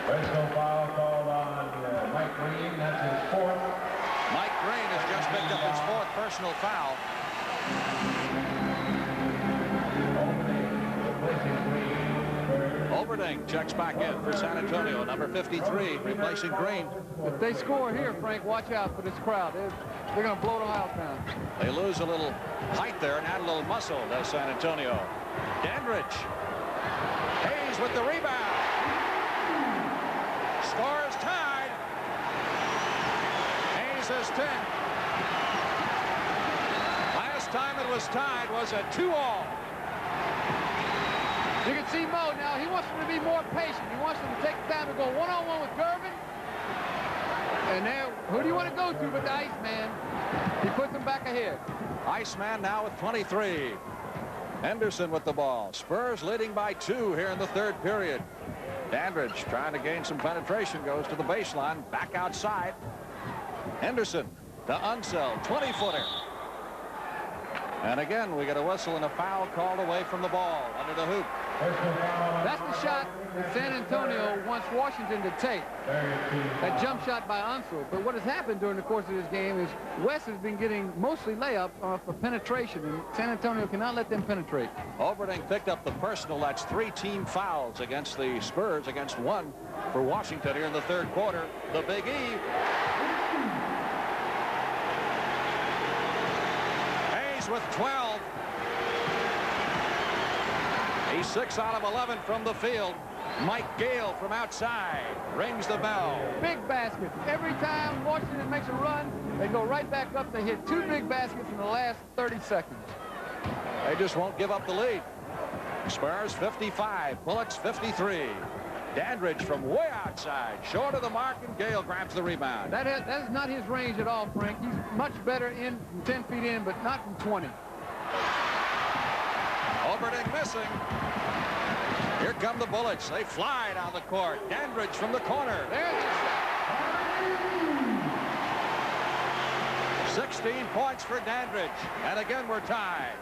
S5: Personal foul called on Mike Green. That's his 4th.
S1: Mike Green has just picked up his 4th personal foul. Overding checks back in for San Antonio, number 53, replacing Green.
S2: If they score here, Frank, watch out for this crowd. They're going to blow them out now.
S1: They lose a little height there and add a little muscle, does San Antonio. Dandridge. Hayes with the rebound. Scores tied. Hayes has 10. Last time it was tied was a 2-all.
S2: You can see Mo now. He wants them to be more patient. He wants them to take the time to go one-on-one with Gervin. And now, who do you want to go to but the Iceman? He puts them back ahead.
S1: Iceman now with 23. Henderson with the ball. Spurs leading by 2 here in the third period. Dandridge trying to gain some penetration, goes to the baseline, back outside. Henderson to Unseld, 20-footer. And again, we get a whistle and a foul called away from the ball under the hoop.
S2: That's the shot that San Antonio wants Washington to take. That jump shot by Unseld. But what has happened during the course of this game is West has been getting mostly layups off of penetration, and San Antonio cannot let them penetrate.
S1: Overding picked up the personal. That's 3 team fouls against the Spurs, against 1 for Washington here in the third quarter. The Big E. Hayes with 12. He's 6 out of 11 from the field. Mike Gale from outside rings the bell.
S2: Big baskets. Every time Washington makes a run, they go right back up. They hit 2 big baskets in the last 30 seconds.
S1: They just won't give up the lead. Spurs 55, Bullets 53. Dandridge from way outside, short of the mark, and Gale grabs the rebound.
S2: That is not his range at all, Frank. He's much better in from 10 feet in, but not from 20.
S1: Overding missing. Here come the Bullets. They fly down the court. Dandridge from the corner.
S2: There's the shot.
S1: 16 points for Dandridge. And again, we're tied.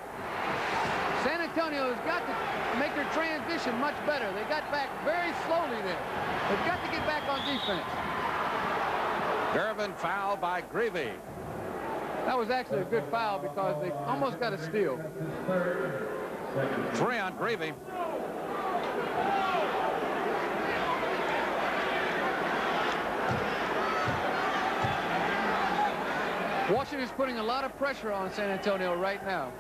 S2: San Antonio has got to make their transition much better. They got back very slowly there. They've got to get back on defense.
S1: Gervin fouled by Greavy.
S2: That was actually a good foul because they almost got a steal.
S1: 3 on Greavy.
S2: Washington's putting a lot of pressure on San Antonio right now.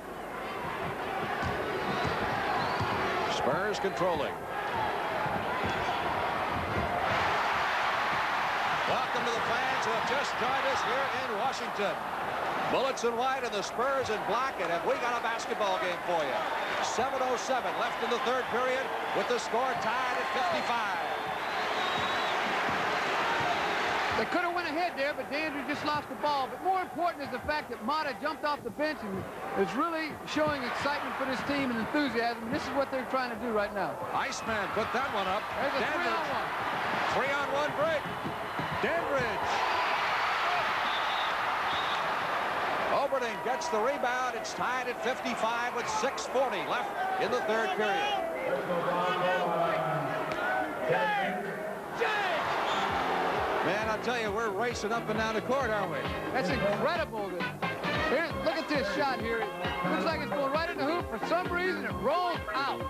S1: Spurs controlling. Welcome to the fans who have just joined us here in Washington. Bullets in white and the Spurs in black, and have we got a basketball game for you. 7:07 left in the third period with the score tied at 55.
S2: They could have went ahead there, but Dandridge just lost the ball. But more important is the fact that Mata jumped off the bench and is really showing excitement for this team and enthusiasm. This is what they're trying to do right now.
S1: Iceman put that one up.
S2: There's a 3-on-1.
S1: 3-on-1 break. Dandridge. Overding gets the rebound. It's tied at 55 with 6:40 left in the third period. Man, I'll tell you, we're racing up and down the court, aren't we?
S2: That's incredible. Here, look at this shot here. It looks like it's going right in the hoop. For some reason, it rolls out.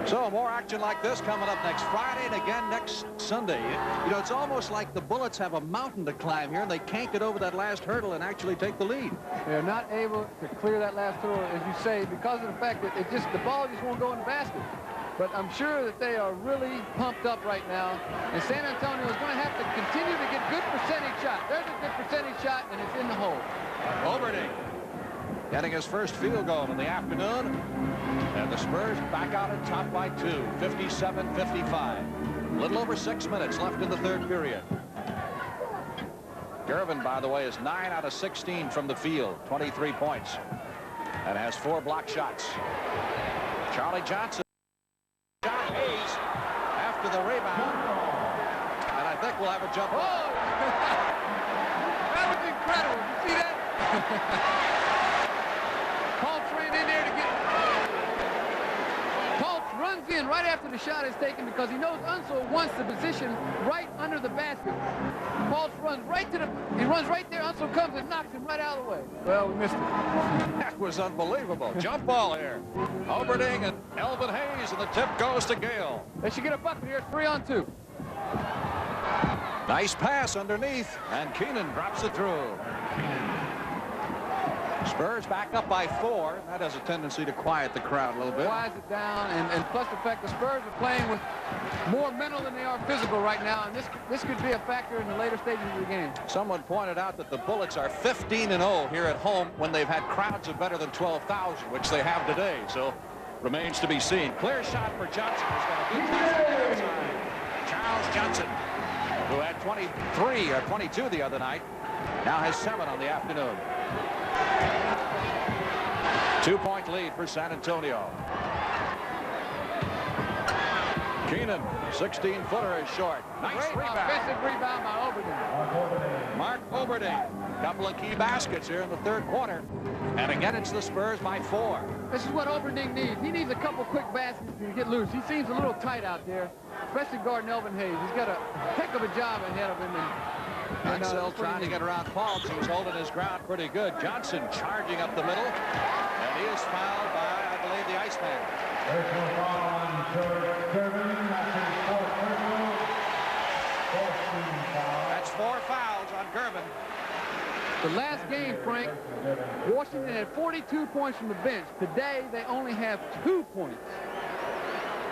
S1: So more action like this coming up next Friday and again next Sunday. You know, it's almost like the Bullets have a mountain to climb here, and they can't get over that last hurdle and actually take the lead.
S2: They're not able to clear that last hurdle, as you say, because of the fact that the ball just won't go in the basket. But I'm sure that they are really pumped up right now, and San Antonio is going to have to continue to get good percentage shots. There's a good percentage shot, and it's in the hole.
S1: Overding getting his first field goal in the afternoon. And the Spurs back out on top by 2, 57-55. A little over 6 minutes left in the third period. Gervin, by the way, is 9 out of 16 from the field, 23 points, and has 4 block shots. Charlie Johnson shot Hayes after the rebound, and I think we'll have a jump.
S2: Oh! That was incredible. You see that? Colts ran in there to get... Colts run runs in right after the shot is taken because he knows Unseld wants the position right under the basket. Paul's runs right to the, he runs right there. Unseld comes and knocks him right out of the way. Well, we missed it.
S1: That was unbelievable. Jump ball here. Oberding and Elvin Hayes, and the tip goes to Gale.
S2: They should get a bucket here, 3-on-2.
S1: Nice pass underneath, and Kenon drops it through. Spurs back up by 4. That has a tendency to quiet the crowd a little bit.
S2: Quiets it down, and plus the fact the Spurs are playing with more mental than they are physical right now, and this could be a factor in the later stages of the game.
S1: Someone pointed out that the Bullets are 15-0 here at home when they've had crowds of better than 12,000, which they have today. So remains to be seen. Clear shot for Johnson. Charles Johnson, who had 23 or 22 the other night, now has 7 on the afternoon. 2-point lead for San Antonio. Kenon, 16-footer is short. Nice rebound.
S2: Offensive rebound by Oberding.
S1: Mark Oberding. Couple of key baskets here in the third quarter. And again, it's the Spurs by 4.
S2: This is what Oberding needs. He needs a couple quick baskets to get loose. He seems a little tight out there, especially guarding Elvin Hayes. He's got a heck of a job ahead of him.
S1: Unseld trying to get around Paul. He was holding his ground pretty good. Johnson charging up the middle. And he is fouled by, I believe, the Iceman.
S5: Personal foul on Gervin. That's his fourth personal. 14 foul.
S1: That's 4 fouls on Gervin.
S2: The last game, Frank, Washington had 42 points from the bench. Today, they only have 2 points.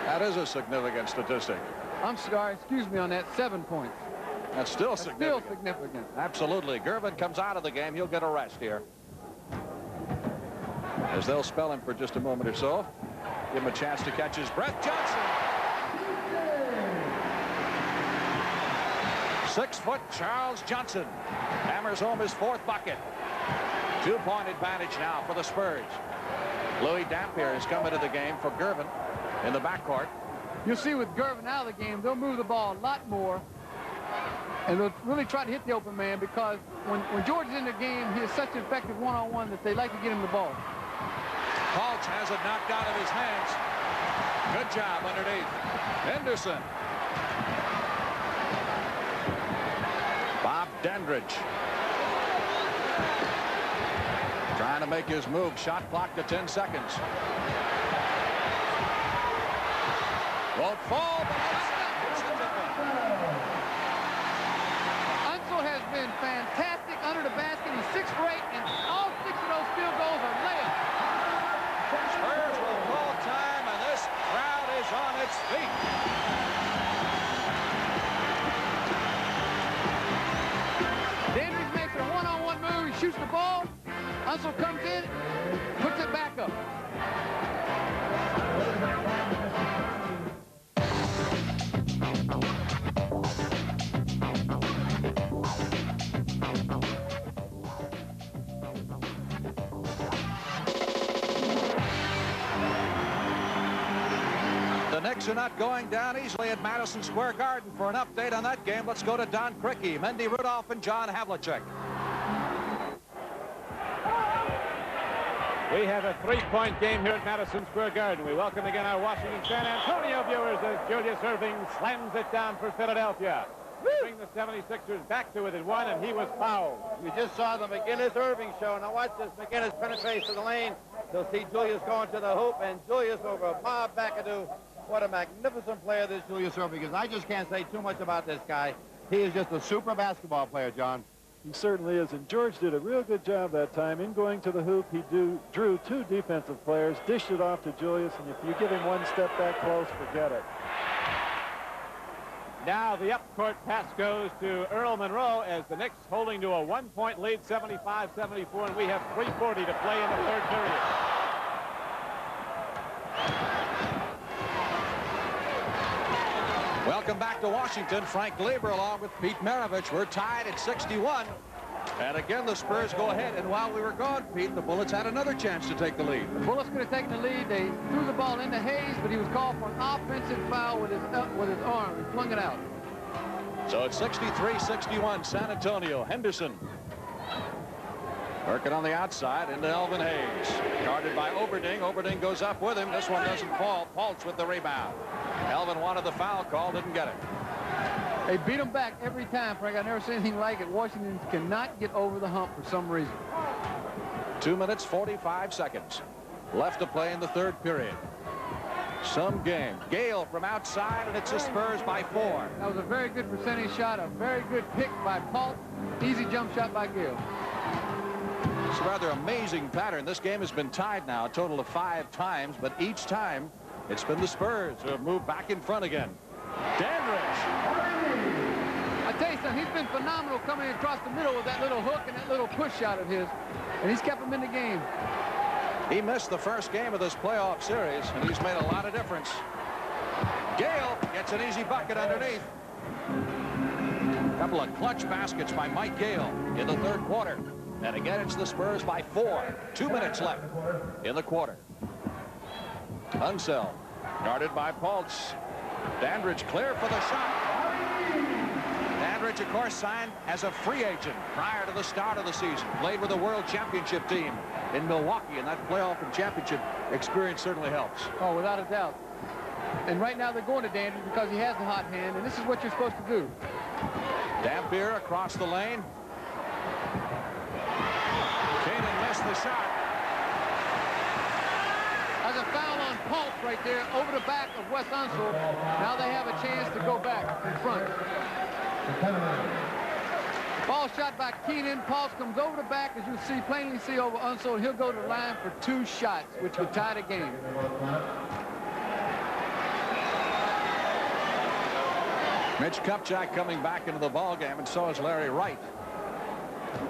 S1: That is a significant statistic.
S2: I'm sorry, excuse me on that, 7 points.
S1: That's still significant.
S2: Still significant.
S1: Absolutely. Gervin comes out of the game. He'll get a rest here, as they'll spell him for just a moment or so. Give him a chance to catch his breath. Johnson. 6-foot Charles Johnson hammers home his 4th bucket. 2-point advantage now for the Spurs. Louis Dampier has come into the game for Gervin in the backcourt.
S2: You'll see with Gervin out of the game, they'll move the ball a lot more. And they'll really try to hit the open man because when George is in the game, he is such an effective one-on-one that they like to get him the ball.
S1: Paulch has it knocked out of his hands. Good job underneath. Henderson. Bob Dandridge. Trying to make his move. Shot clock to 10 seconds. Won't fall, but it's a tip one.
S2: Unseld has been fantastic under the basket. He's 6 for 8, and all 6 of those field goals are layups.
S1: Spurs will call time, and this crowd is on its feet.
S2: Dandridge makes a one-on-one move. He shoots the ball. Unseld comes in, puts it back up.
S1: The Knicks are not going down easily at Madison Square Garden. For an update on that game, let's go to Don Criqui, Mendy Rudolph, and John Havlicek.
S3: We have a 3-point game here at Madison Square Garden. We welcome again our Washington San Antonio viewers as Julius Erving slams it down for Philadelphia. Bring the 76ers back to within 1, and he was fouled.
S7: You just saw the McGinnis-Erving show. Now watch this. McGinnis penetrates to the lane. You'll see Julius going to the hoop, and Julius over Bob McAdoo. What a magnificent player this Julius Erving is. I just can't say too much about this guy. He is just a super basketball player, John.
S4: He certainly is, and George did a real good job that time. In going to the hoop, he drew 2 defensive players, dished it off to Julius, and if you give him 1 step that close, forget it.
S3: Now the up-court pass goes to Earl Monroe as the Knicks holding to a 1-point lead, 75-74, and we have 3:40 to play in the 3rd period.
S1: Welcome back to Washington. Frank Lieber along with Pete Maravich. We're tied at 61. And again, the Spurs go ahead. And while we were gone, Pete, the Bullets had another chance to take the lead.
S2: The Bullets could have taken the lead. They threw the ball into Hayes, but he was called for an offensive foul with his arm. He flung it out.
S1: So it's 63-61, San Antonio. Henderson. Working on the outside into Elvin Hayes. Guarded by Oberding. Oberding goes up with him. This one doesn't fall. Paltz with the rebound. Elvin wanted the foul call, didn't get it.
S2: They beat them back every time, Frank. I've never seen anything like it. Washington cannot get over the hump for some reason.
S1: 2 minutes, 45 seconds left to play in the third period. Some game. Gale from outside, and it's the Spurs by 4.
S2: That was a very good percentage shot, a very good pick by Paltz. Easy jump shot by Gale.
S1: It's a rather amazing pattern. This game has been tied now a total of 5 times, but each time it's been the Spurs who have moved back in front again. Dandridge.
S2: I tell you something, he's been phenomenal coming across the middle with that little hook and that little push shot of his, and he's kept him in the game.
S1: He missed the first game of this playoff series, and he's made a lot of difference. Gale gets an easy bucket underneath. A couple of clutch baskets by Mike Gale in the third quarter. And again, it's the Spurs by 4. 2 minutes left in the quarter. Unseld, guarded by Paltz. Dandridge clear for the shot. Dandridge, of course, signed as a free agent prior to the start of the season. Played with the World Championship team in Milwaukee, and that playoff and championship experience certainly helps.
S2: Oh, without a doubt. And right now they're going to Dandridge because he has the hot hand, and this is what you're supposed to do.
S1: Dampier across the lane. Kenon missed the shot.
S2: There's a foul on Paltz right there over the back of Wes Unseld. Now they have a chance to go back in front. Ball shot by Kenon. Paltz comes over the back, as you plainly see over Unseld. He'll go to the line for 2 shots, which would tie the game.
S1: Mitch Kupchak coming back into the ball game, and so is Larry Wright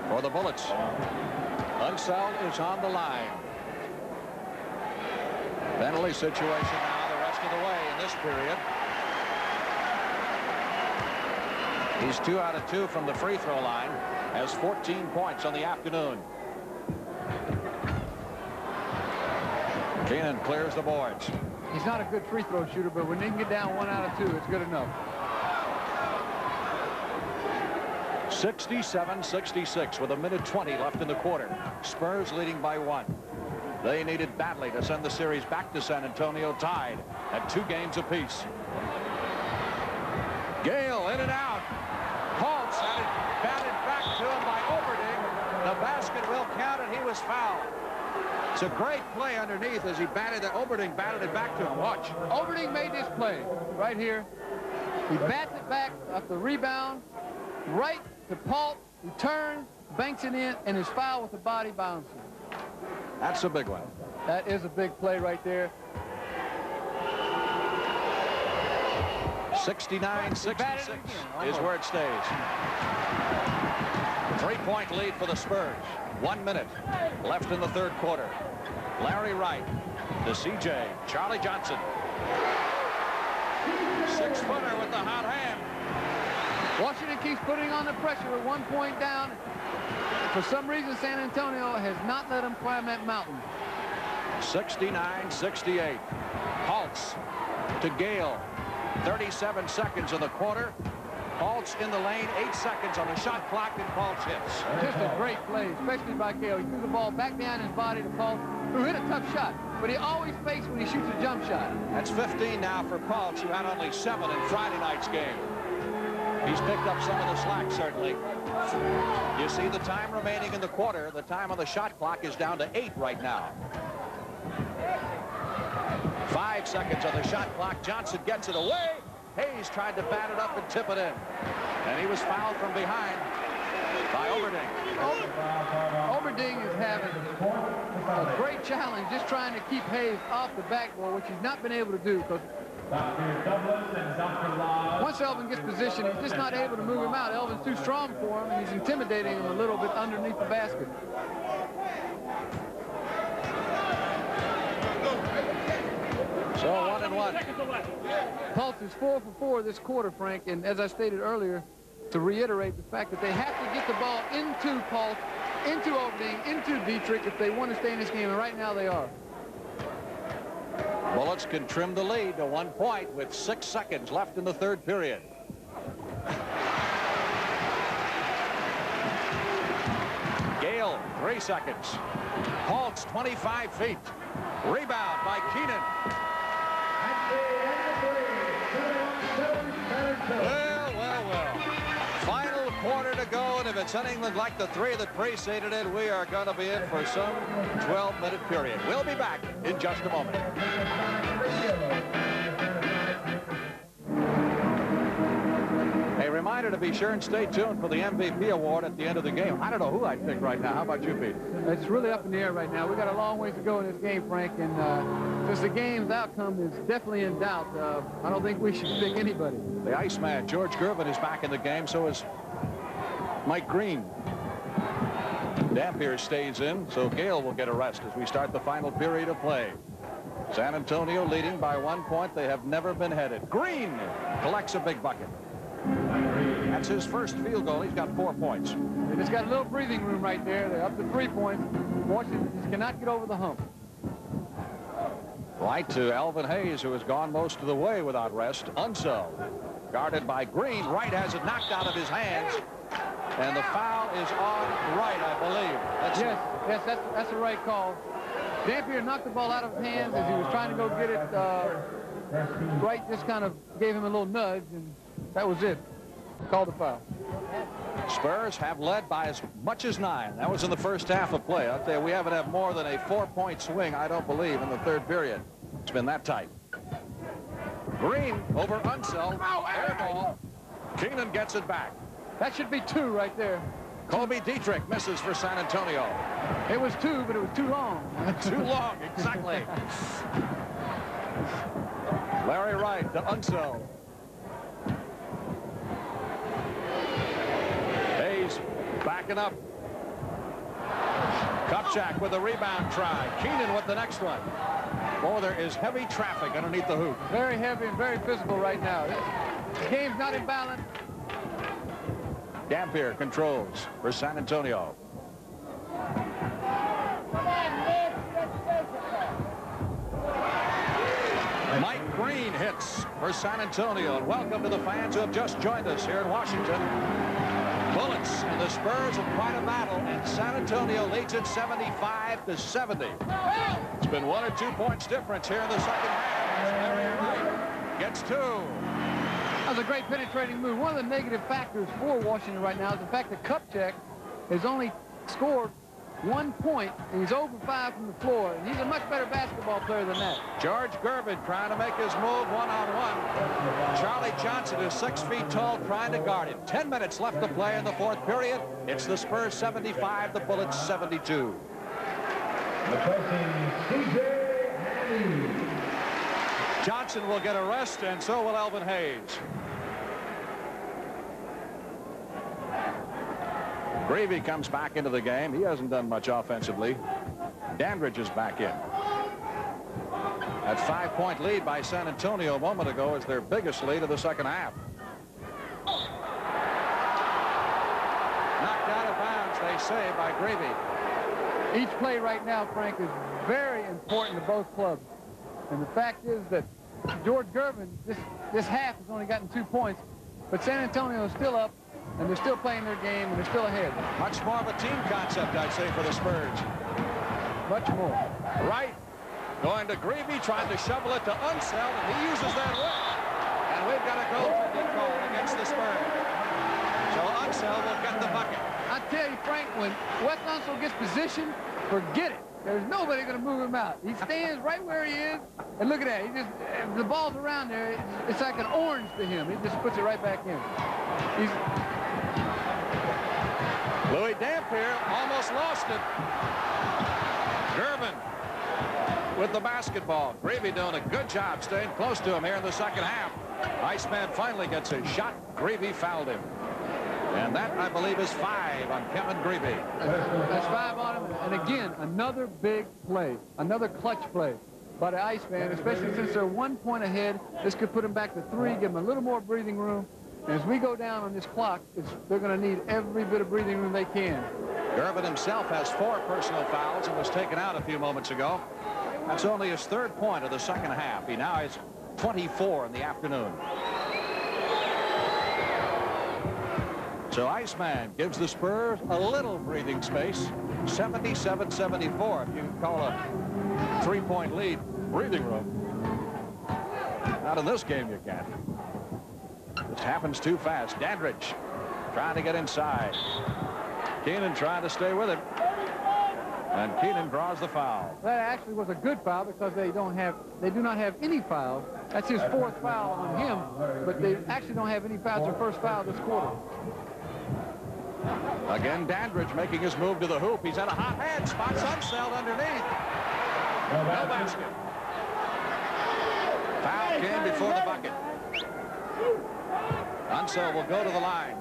S1: for the Bullets. Unseld is on the line. Penalty situation now the rest of the way in this period. He's 2 out of 2 from the free throw line. Has 14 points on the afternoon. Kenon clears the boards.
S2: He's not a good free throw shooter, but when they can get down 1 out of 2, it's good enough.
S1: 67-66 with 1:20 left in the quarter. Spurs leading by 1. They needed badly to send the series back to San Antonio, tied at 2 games apiece. Gale in and out. Paltz had it batted back to him by Oberding. The basket will count, and he was fouled. It's a great play underneath as he batted it. Oberding batted it back to him. Watch.
S2: Oberding made this play right here. He bats it back off the rebound, right to Paltz. He turns, banks it in, and is fouled with the body bouncing.
S1: That's a big one.
S2: That is a big play right there.
S1: 69-66 is where it stays. 3-point lead for the Spurs. 1 minute left in the third quarter. Larry Wright to CJ. Charlie Johnson. 6-footer with the hot hand.
S2: Washington keeps putting on the pressure with 1 point down. For some reason, San Antonio has not let them climb that mountain.
S1: 69-68. Paltz to Gale. 37 seconds in the quarter. Paltz in the lane, 8 seconds on the shot clock, and Paltz hits.
S2: Just a great play, especially by Gale. He threw the ball back behind his body to Paltz, who hit a tough shot, but he always fakes when he shoots a jump shot.
S1: That's 15 now for Paltz, who had only 7 in Friday night's game. He's picked up some of the slack, certainly. You see the time remaining in the quarter. The time on the shot clock is down to 8 right now. 5 seconds on the shot clock. Johnson gets it away. Hayes tried to bat it up and tip it in. And he was fouled from behind by Oberding.
S2: Oberding is having a great challenge just trying to keep Hayes off the backboard, which he's not been able to do. Because once Elvin gets position, he's just not able to move him out. Elvin's too strong for him, and he's intimidating him a little bit underneath the basket.
S1: So 1 and 1.
S2: Paltz is 4 for 4 this quarter, Frank, and as I stated earlier, to reiterate the fact that they have to get the ball into Paltz, into Oberding, into Dietrich if they want to stay in this game, and right now they are.
S1: Bullets can trim the lead to 1 point with 6 seconds left in the third period. Gale Gale, 3 seconds. Halts 25 feet. Rebound by Kenon. Well. Final quarter to go, and if it's anything like the 3 that preceded it, we are going to be in for some 12-minute period. We'll be back in just a moment. A reminder to be sure and stay tuned for the MVP award at the end of the game. I don't know who I'd pick right now. How about you, Pete?
S2: It's really up in the air right now. We got a long ways to go in this game, Frank, and since the game's outcome is definitely in doubt, I don't think we should pick anybody.
S1: The Iceman, George Gervin, is back in the game, so is Mike Green. Dampier stays in, so Gale will get a rest as we start the final period of play. San Antonio leading by 1 point. They have never been headed. Green collects a big bucket. That's his first field goal. He's got 4 points.
S2: They just got a little breathing room right there. They're up to 3 points. Washington just cannot get over the hump.
S1: Right to Elvin Hayes, who has gone most of the way without rest. Unseld, guarded by Green. Wright has it knocked out of his hands. And the foul is on Wright, I believe.
S2: Yes, that's the right call. Dampier knocked the ball out of his hands as he was trying to go get it. Wright just kind of gave him a little nudge, and that was it. Called the foul.
S1: Spurs have led by as much as 9. That was in the first half of play. I'll tell you, we haven't had more than a 4-point swing, I don't believe, in the third period. It's been that tight. Green over Unseld. Air ball. Kenon gets it back.
S2: That should be 2 right there.
S1: Kobe Dietrich misses for San Antonio.
S2: It was 2, but it was too long.
S1: Too long, exactly. Larry Wright to Unseld. Hayes backing up. Kupchak with a rebound try. Kenon with the next one. Oh, there is heavy traffic underneath the hoop.
S2: Very heavy and very physical right now. The game's not in balance.
S1: Dampier controls for San Antonio. Mike Green hits for San Antonio. And welcome to the fans who have just joined us here in Washington. Bullets and the Spurs in quite a battle, and San Antonio leads it 75-70. It's been 1 or 2 points difference here in the second half. Larry Wright gets 2.
S2: That was a great penetrating move. One of the negative factors for Washington right now is the fact that Kupchak has only scored 1 point, and he's 0 for 5 from the floor, and he's a much better basketball player than that.
S1: George Gervin trying to make his move one-on-one. Charlie Johnson is 6 feet tall, trying to guard him. 10 minutes left to play in the fourth period. It's the Spurs 75, the Bullets 72. Johnson will get a rest, and so will Elvin Hayes. Gravy comes back into the game. He hasn't done much offensively. Dandridge is back in. That 5-point lead by San Antonio a moment ago is their biggest lead of the second half. Knocked out of bounds, they say, by Gravy.
S2: Each play right now, Frank, is very important to both clubs. And the fact is that George Gervin, this half has only gotten 2 points, but San Antonio is still up, and they're still playing their game, and they're still ahead.
S1: Much more of a team concept, I'd say, for the Spurs.
S2: Much more.
S1: Right. Going to Gravy, trying to shovel it to Unseld, and he uses that whip. And we've got a goaltending call against the Spurs. So Unseld will get the bucket.
S2: I tell you, Frank, when Wes Unseld gets positioned, forget it. There's nobody going to move him out. He stands right where he is, and look at that. He just, the ball's around there. It's like an orange to him. He just puts it right back in.
S1: Louis Dampier almost lost it. Gervin with the basketball. Gravy doing a good job staying close to him here in the second half. Iceman finally gets his shot. Gravy fouled him. And that, I believe, is 5 on Kevin Gravy.
S2: That's 5 on him. And again, another big play, another clutch play by the Iceman, especially since they're 1 point ahead. This could put them back to 3, give them a little more breathing room. And as we go down on this clock, they're going to need every bit of breathing room they can.
S1: Gervin himself has 4 personal fouls and was taken out a few moments ago. That's only his 3rd point of the second half. He now has 24 in the afternoon. So Iceman gives the Spurs a little breathing space. 77-74, if you can call a 3-point lead breathing room. Not in this game you can't. This happens too fast. Dandridge trying to get inside. Kenon trying to stay with him. And Kenon draws the foul.
S2: That actually was a good foul because they do not have any fouls. That's his 4th foul on him, but they actually don't have any fouls. Their first foul this quarter.
S1: Again, Dandridge making his move to the hoop. He's at a hot hand. Spots Unseld underneath. No basket. Foul came before the bucket. Unseld will go to the line.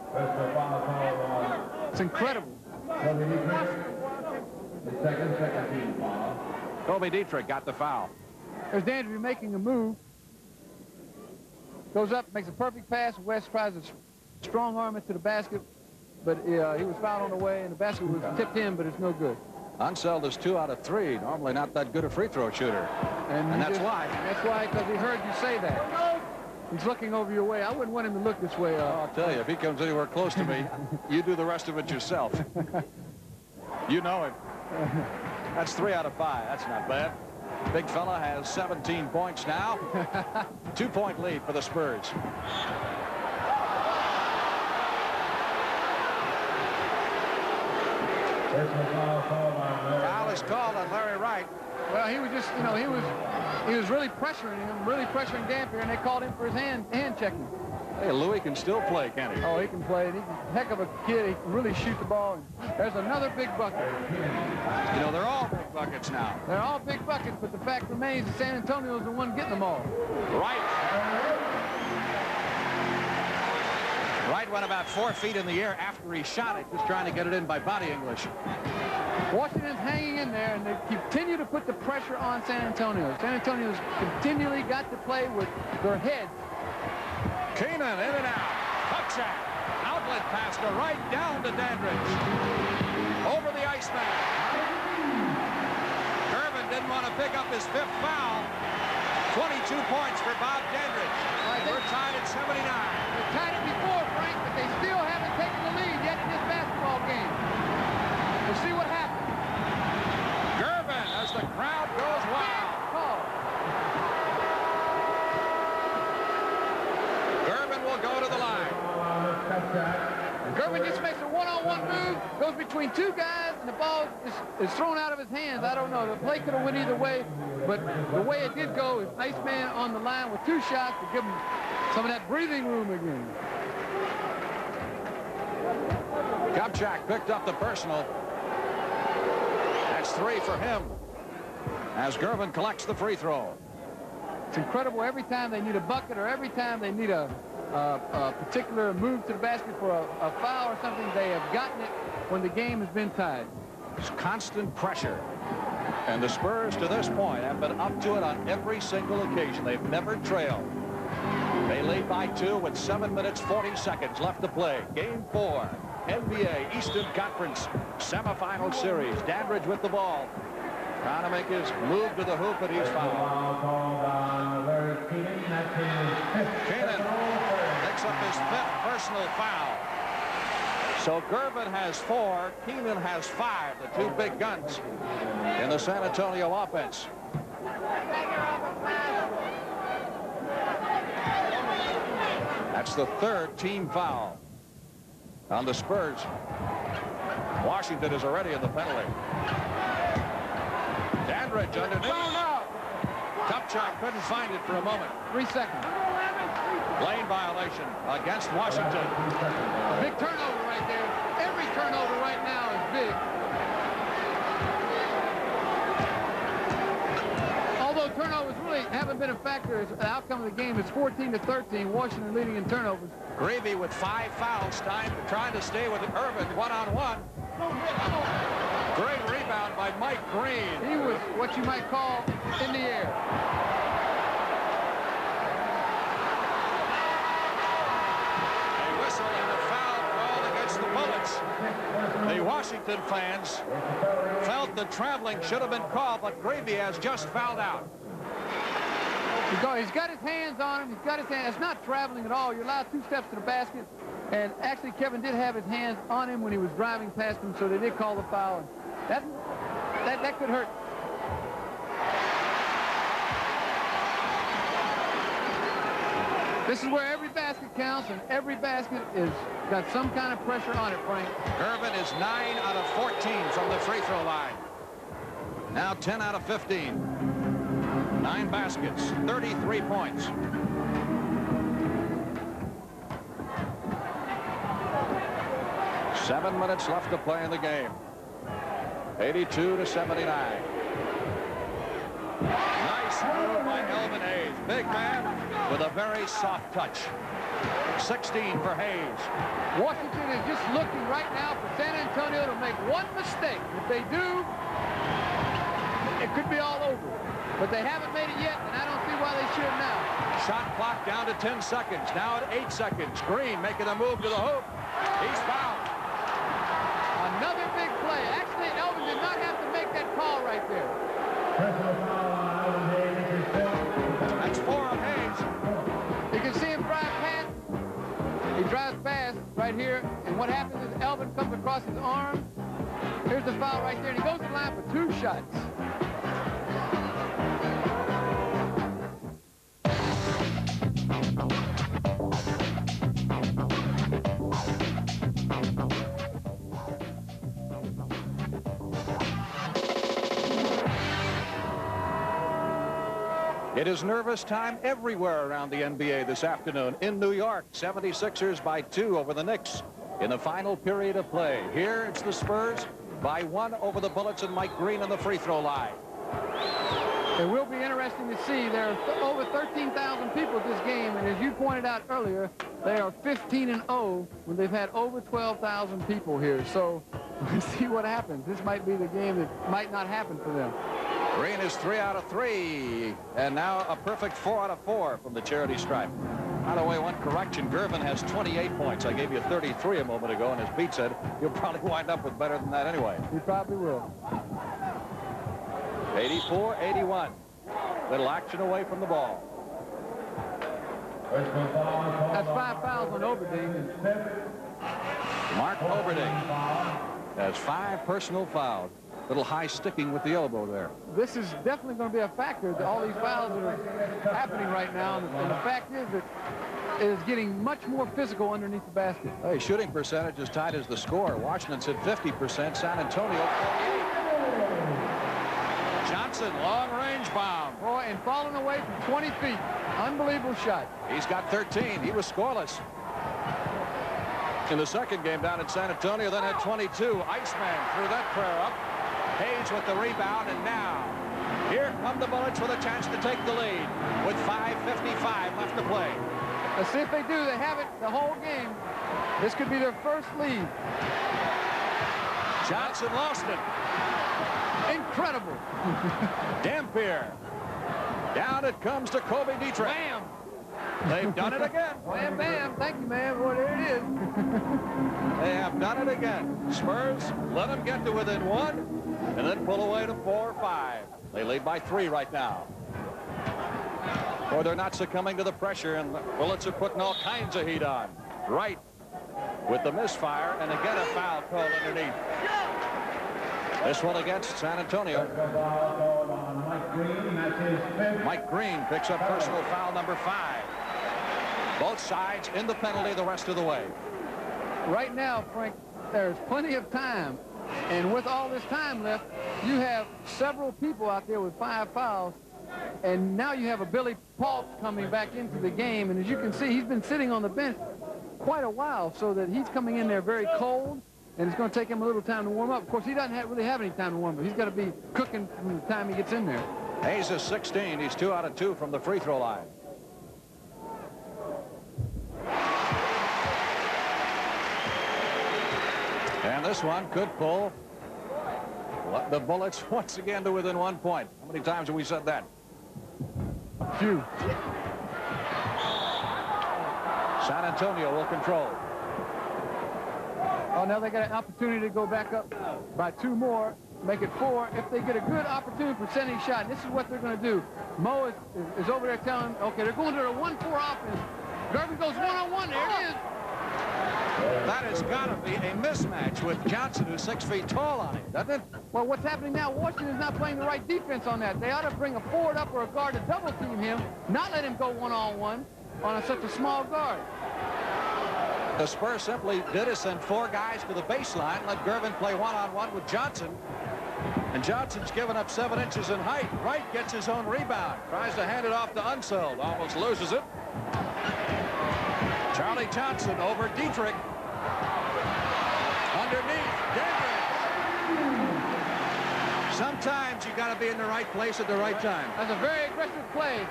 S2: It's incredible.
S1: Kobe Dietrich got the foul.
S2: There's Dandridge making a move. Goes up, makes a perfect pass. West tries to strong arm it to the basket, but he was fouled on the way, and the basket was tipped in, but it's no good.
S1: Unseld is 2 out of 3. Normally not that good a free throw shooter. And that's why.
S2: That's why, because he heard you say that. He's looking over your way. I wouldn't want him to look this way.
S1: I'll tell you, if he comes anywhere close to me, you do the rest of it yourself. You know him. That's 3 out of 5. That's not bad. Big fella has 17 points now. 2-point lead for the Spurs. Foul is called on Larry Wright.
S2: Well, he was just, you know, he was really pressuring him, really pressuring Dampier, and they called him for his hand checking.
S1: Hey, Louis can still play, can't he?
S2: Oh, he can play. He's a heck of a kid. He can really shoot the ball. There's another big bucket.
S1: You know, they're all big buckets now.
S2: They're all big buckets, but the fact remains that San Antonio is the one getting them all.
S1: Wright went about 4 feet in the air after he shot it, just trying to get it in by body English.
S2: Washington's hanging in there, and they continue to put the pressure on San Antonio. San Antonio's continually got to play with their heads.
S1: Kenon in and out. Hook shot. Outlet pass to Wright, down to Dandridge. Over the Iceman. Gervin didn't want to pick up his 5th foul. 22 points for Bob Dandridge. We're tied at 79.
S2: They tied it before, Frank, but they still haven't taken the lead yet in this basketball game. We'll see what happens.
S1: Gervin, as the crowd goes wild. Gervin will go to the line.
S2: Gervin just makes a one-on-one move, goes between 2 guys, and the ball is thrown out of his hands. I don't know. The play could have went either way, but the way it did go is Iceman on the line with 2 shots to give him some of that breathing room again.
S1: Kupchak picked up the personal. That's 3 for him as Gervin collects the free throw.
S2: It's incredible. Every time they need a bucket or every time they need a particular move to the basket for a foul or something, they have gotten it when the game has been tied.
S1: It's constant pressure. And the Spurs to this point have been up to it on every single occasion. They've never trailed. They lead by 2 with 7 minutes 40 seconds left to play. Game 4, NBA Eastern Conference semifinal series. Dandridge with the ball. Trying to make his move to the hoop, and he's fouled. Kenon picks up his 5th personal foul. So Gervin has 4, Kenon has 5, the 2 big guns in the San Antonio offense. That's the 3rd team foul on the Spurs. Washington is already in the penalty. Dandridge underneath. Kupchak couldn't find it for a moment.
S2: 3 seconds.
S1: Lane violation against Washington.
S2: A big turnover right there. Every turnover right now is big. Although turnovers really haven't been a factor as the outcome of the game. It's 14-13. Washington leading in turnovers.
S1: Gravy with 5 fouls. Time trying to stay with Irvin one-on-one. Great rebound by Mike Green.
S2: He was what you might call in the air.
S1: A whistle and a foul called against the Bullets. The Washington fans felt the traveling should have been called, but Gravy has just fouled out.
S2: He's got his hands on him. He's got his hands. It's not traveling at all. You're allowed 2 steps to the basket. And actually, Kevin did have his hands on him when he was driving past him, so they did call the foul. That could hurt. This is where every basket counts, and every basket is got some kind of pressure on it, Frank.
S1: Gervin is 9 out of 14 from the free throw line. Now 10 out of 15. 9 baskets, 33 points. Seven minutes left to play in the game. 82-79. Nice move by Elvin Hayes. Big man with a very soft touch. 16 for Hayes.
S2: Washington is just looking right now for San Antonio to make one mistake. If they do, it could be all over. But they haven't made it yet, and I don't see why they should now.
S1: Shot clock down to 10 seconds. Now at 8 seconds. Green making a move to the hoop. He's fouled.
S2: Another big play. Actually, Elvin did not have to make that call right there.
S1: That's 4 of Hayes.
S2: You can see him drive past. He drives fast right here, and what happens is Elvin comes across his arm. Here's the foul right there, and he goes to the line for 2 shots.
S1: It is nervous time everywhere around the NBA this afternoon. In New York, 76ers by 2 over the Knicks in the final period of play. Here it's the Spurs by 1 over the Bullets and Mike Green on the free throw line.
S2: It will be interesting to see. There are over 13,000 people at this game, and as you pointed out earlier, they are 15-0 when they've had over 12,000 people here. So we'll see what happens. This might be the game that might not happen for them.
S1: Green is 3 out of 3, and now a perfect 4 out of 4 from the charity stripe. By the way, one correction, Gervin has 28 points. I gave you 33 a moment ago, and as Pete said, you'll probably wind up with better than that anyway.
S2: You probably will.
S1: 84-81. Little action away from the ball.
S2: That's 5 fouls on Oberding.
S1: Mark Oberding has 5 personal fouls. Little high sticking with the elbow there.
S2: This is definitely going to be a factor to all these fouls that are happening right now. And the fact is that it is getting much more physical underneath the basket.
S1: Hey, shooting percentage as tight as the score. Washington's at 50%. San Antonio 48. Johnson, long-range bomb.
S2: Boy, and falling away from 20 feet. Unbelievable shot.
S1: He's got 13. He was scoreless in the second game down at San Antonio, then had 22. Iceman threw that prayer up. Hayes with the rebound, and now here come the Bullets with a chance to take the lead with 5:55 left to play.
S2: Let's see if they do. They have it the whole game. This could be their first lead.
S1: Johnson lost it.
S2: Incredible.
S1: Dampier. Down it comes to Kobe Dietrich.
S2: Bam.
S1: They've done it again.
S2: Bam, bam. Thank you, man. Boy, there it is.
S1: They have done it again. Spurs let them get to within 1 and then pull away to 4 or 5. They lead by 3 right now. Or they're not succumbing to the pressure, and the Bullets are putting all kinds of heat on. Right with the misfire, and again a foul called underneath. This one against San Antonio. Mike Green picks up personal foul number 5. Both sides in the penalty the rest of the way.
S2: Right now, Frank, there's plenty of time. And with all this time left, you have several people out there with 5 fouls. And now you have a Billy Paultz coming back into the game. And as you can see, he's been sitting on the bench quite a while, so that he's coming in there very cold. And it's going to take him a little time to warm up. Of course, he doesn't really have any time to warm up. He's got to be cooking from the time he gets in there.
S1: Hayes is 16. He's 2 out of 2 from the free throw line. And this one could pull the Bullets once again to within 1 point. How many times have we said that?
S2: A few.
S1: San Antonio will control.
S2: Oh, now they got an opportunity to go back up by 2 more, make it 4. If they get a good opportunity for sending shot, and this is what they're going to do. Mo is over there telling, okay, they're going to a 1-4 offense. Gervin goes one-on-one. There it is.
S1: That has got to be a mismatch with Johnson, who's 6 feet tall on him, doesn't it?
S2: Well, what's happening now, Washington is not playing the right defense on that. They ought to bring a forward up or a guard to double team him, not let him go one-on-one on such a small guard.
S1: The Spurs simply did is send 4 guys to the baseline, let Gervin play one-on-one with Johnson. And Johnson's given up 7 inches in height. Wright gets his own rebound. Tries to hand it off to Unseld. Almost loses it. Charlie Johnson over Dietrich. Underneath, Dandridge. Sometimes you got to be in the right place at the right time.
S2: That's a very aggressive play.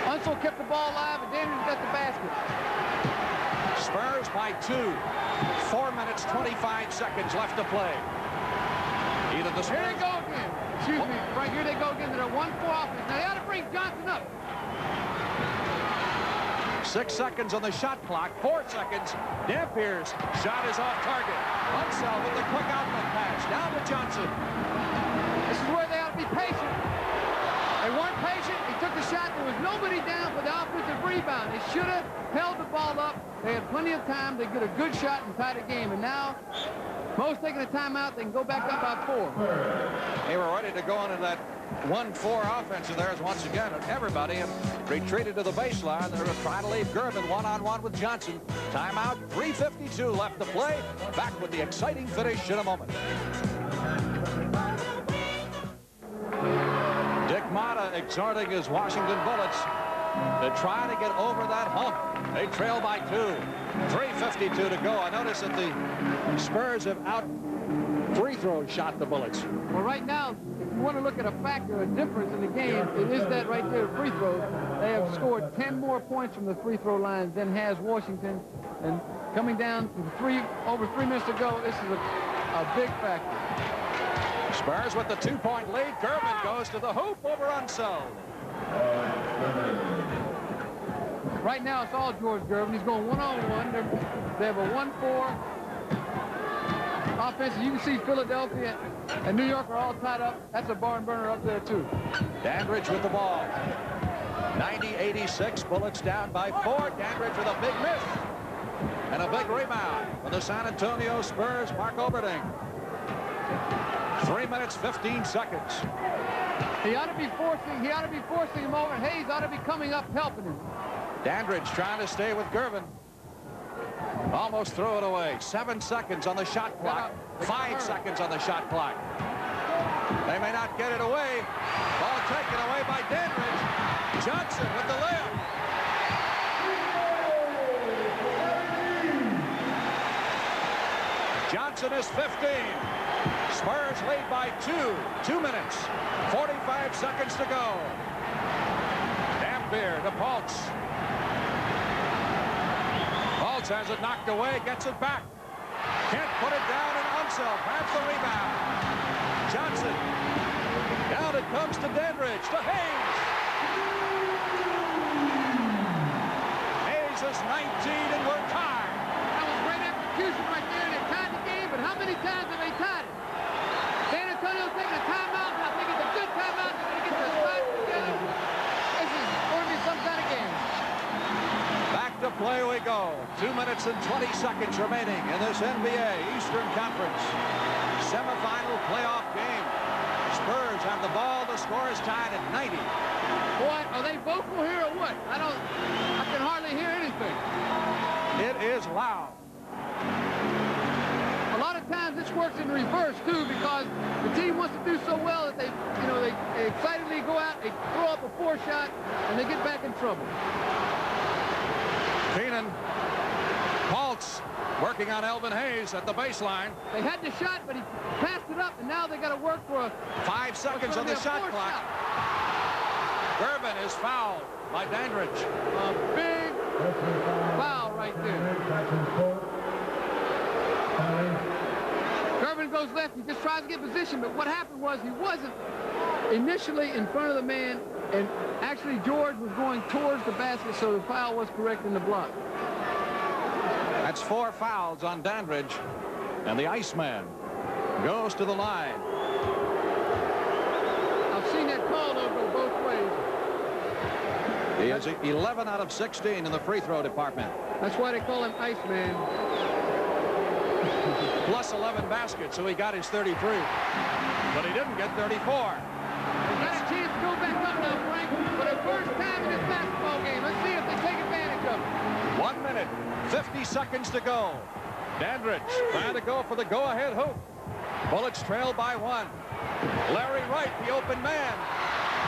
S2: Unseld kept the ball alive, and Dandridge got the basket.
S1: Spurs by 2. 4 minutes, 25 seconds left to play. Either the Spurs...
S2: Here they go again. Excuse me. Right here they go again. They're 1-4 offense. Now they ought to bring Johnson up.
S1: 6 seconds on the shot clock. 4 seconds. Dampier's shot is off target. Unseld with the quick outlet pass. Down to Johnson.
S2: This is where they ought to be patient. They weren't patient. He took the shot. There was nobody down for the offensive rebound. They should have held the ball up. They had plenty of time to get a good shot and tie the game. And now, most taking a timeout, they can go back up by 4.
S1: They were ready to go into that 1-4 offense of theirs once again. And everybody had retreated to the baseline. They were trying to leave Gervin one-on-one with Johnson. Timeout, 3:52 left to play. Back with the exciting finish in a moment. Dick Motta exhorting his Washington Bullets to try to get over that hump. They trail by 2. 3:52 to go. I notice that the Spurs have out free throw shot the Bullets.
S2: Well, right now, if you want to look at a factor, a difference in the game, it is that right there, free throws. They have scored 10 more points from the free throw lines than has Washington. And coming down to over 3 minutes to go, this is a big factor.
S1: Spurs with the 2-point lead. Gervin goes to the hoop over Unseld.
S2: Right now, it's all George Gervin. He's going one-on-one. They have a 1-4 offense. You can see Philadelphia and New York are all tied up. That's a barn burner up there, too.
S1: Dandridge with the ball. 90-86. Bullets down by 4. Dandridge with a big miss. And a big rebound for the San Antonio Spurs. Mark Oberding. 3 minutes, 15 seconds.
S2: He ought to be forcing him over. Hayes ought to be coming up helping him.
S1: Dandridge trying to stay with Gervin. Almost threw it away. 7 seconds on the shot clock. 5 seconds on the shot clock. They may not get it away. Ball taken away by Dandridge. Johnson with the layup. Johnson is 15. Spurs lead by 2. 2 minutes. 45 seconds to go. Dampier to Paltz. Paltz has it knocked away, gets it back. Can't put it down, and Unseld grabs the rebound. Johnson. Down it comes to Dandridge, to Hayes. Hayes is 19, and we're tied.
S2: That was great execution right there. They tied the game, but how many times have they tied it? San Antonio's taking a timeout, and I think it's a good timeout. They're going to get their spots together. This is going to be some kind of game.
S1: Back to play we go. 2 minutes and 20 seconds remaining in this NBA Eastern Conference semifinal playoff game. Spurs have the ball. The score is tied at 90.
S2: Boy, are they vocal here or what? I can hardly hear anything.
S1: It is loud.
S2: A lot of times this works in reverse too, because the team wants to do so well that they excitedly go out, they throw up a 4 shot, and they get back in trouble.
S1: Kenon, Paltz working on Elvin Hayes at the baseline.
S2: They had the shot, but he passed it up, and now they got to work for
S1: 5 seconds on the shot clock. Gervin is fouled by Dandridge.
S2: A big foul right there. Gervin goes left. He just tries to get position, but what happened was he wasn't initially in front of the man, and actually George was going towards the basket, so the foul was correct in the block.
S1: That's 4 fouls on Dandridge, and the Iceman goes to the line.
S2: I've seen that call, though, go both ways.
S1: He has 11 out of 16 in the free throw department.
S2: That's why they call him Iceman.
S1: plus 11 baskets, so he got his 33. But he didn't get 34.
S2: They got a chance to go back up now, Frank, for the first time in this basketball game. Let's see if they take advantage of it.
S1: 1 minute, 50 seconds to go. Dandridge trying to go for the go-ahead hoop. Bullets trail by 1. Larry Wright, the open man.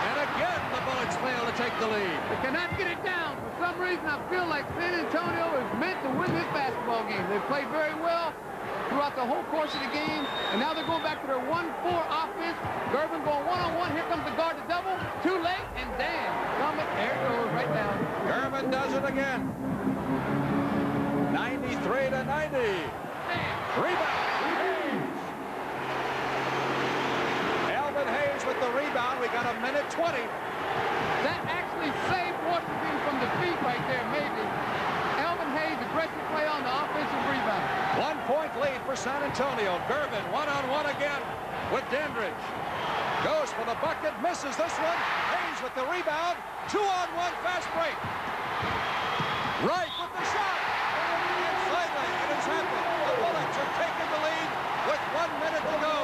S1: And again, the Bullets fail to take the lead.
S2: They cannot get it down. For some reason, I feel like San Antonio is meant to win this basketball game. They played very well throughout the whole course of the game, and now they're going back to their 1-4 offense. Gervin going one-on-one. Here comes the guard to double. Too late, and damn, Summit, there it goes, right down.
S1: Gervin does it again. 93 to 90. Rebound. Elvin Hayes with the rebound. We got a minute 20.
S2: That actually saved Washington from defeat right there, maybe. Elvin Hayes, aggressive play on the offensive rebound.
S1: 1 point lead for San Antonio. Gervin one-on-one again with Dandridge. Goes for the bucket, misses this one. Hayes with the rebound. 2-on-1 fast break. Wright with the shot. And finally, it has happened. The Bullets have taken the lead with 1 minute to go.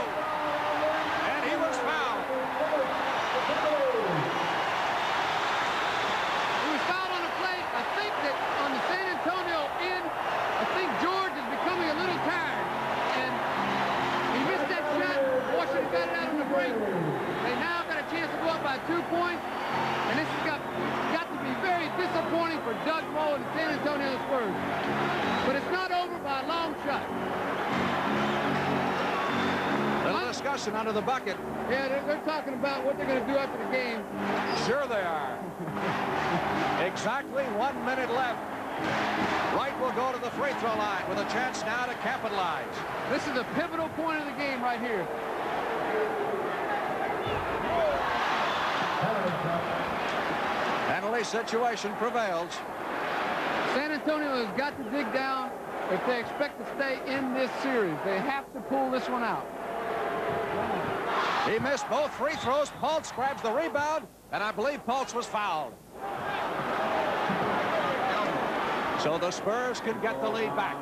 S1: And he was fouled.
S2: He was fouled on the play. I think that on the San Antonio end, I think George is becoming a little tired. And he missed that shot. Washington got it out on the break. They now got a chance to go up by 2 points. And this has got to be very disappointing for Doug Moe and the San Antonio Spurs. But it's not over by a long shot.
S1: Little discussion under the bucket.
S2: Yeah, they're talking about what they're going to do after the game.
S1: Sure they are. Exactly 1 minute left. Wright will go to the free throw line with a chance now to capitalize.
S2: This is a pivotal point of the game right here.
S1: Penalty situation prevails.
S2: San Antonio has got to dig down if they expect to stay in this series. They have to pull this one out.
S1: He missed both free throws. Pulse grabs the rebound, and I believe Pulse was fouled. So the Spurs can get the lead back.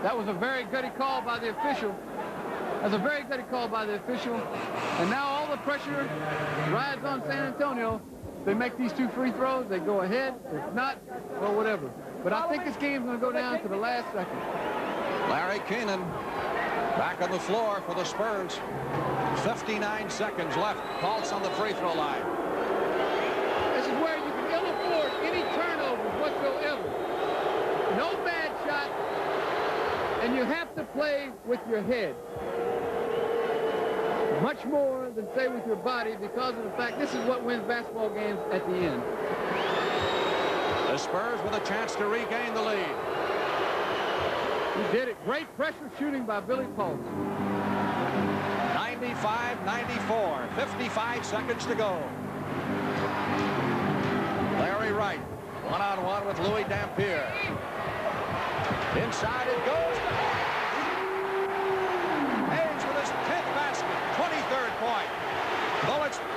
S2: That was a very gutty call by the official. That's a very gutty call by the official. And now all the pressure rides on San Antonio. They make these 2 free throws, they go ahead. If not, well, whatever. But I think this game's going to go down to the last second.
S1: Larry Kenon back on the floor for the Spurs. 59 seconds left. Pulse on the free throw line.
S2: This is where you can ill afford any turnovers whatsoever. No bad shot, and you have to play with your head. Much more than say with your body, because of the fact this is what wins basketball games at the end.
S1: The Spurs with a chance to regain the lead.
S2: He did it. Great pressure shooting by Billy Pulse.
S1: 95-94. 55 seconds to go. Larry Wright, one-on-one with Louis Dampier. Inside it goes. Hayes with his 10th basket. 23rd point. Bullets 5.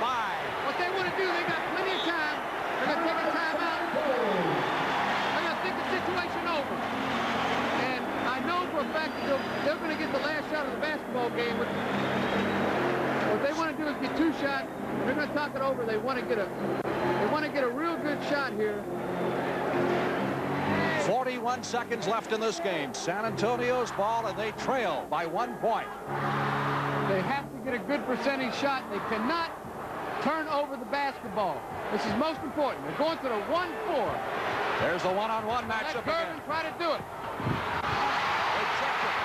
S2: What they want to do, they got plenty of time. They're going to take a timeout. They're going to think the situation over. And I know for a fact that they're going to get the last shot of the basketball game. What they want to do is get 2 shots. They're going to talk it over. They want to get a real good shot here.
S1: 41 seconds left in this game. San Antonio's ball, and they trail by 1 point.
S2: They have to get a good percentage shot. They cannot turn over the basketball. This is most important. They're going to the 1-4.
S1: There's the one-on-one matchup again.
S2: Gervin try to do it.
S1: They checked it.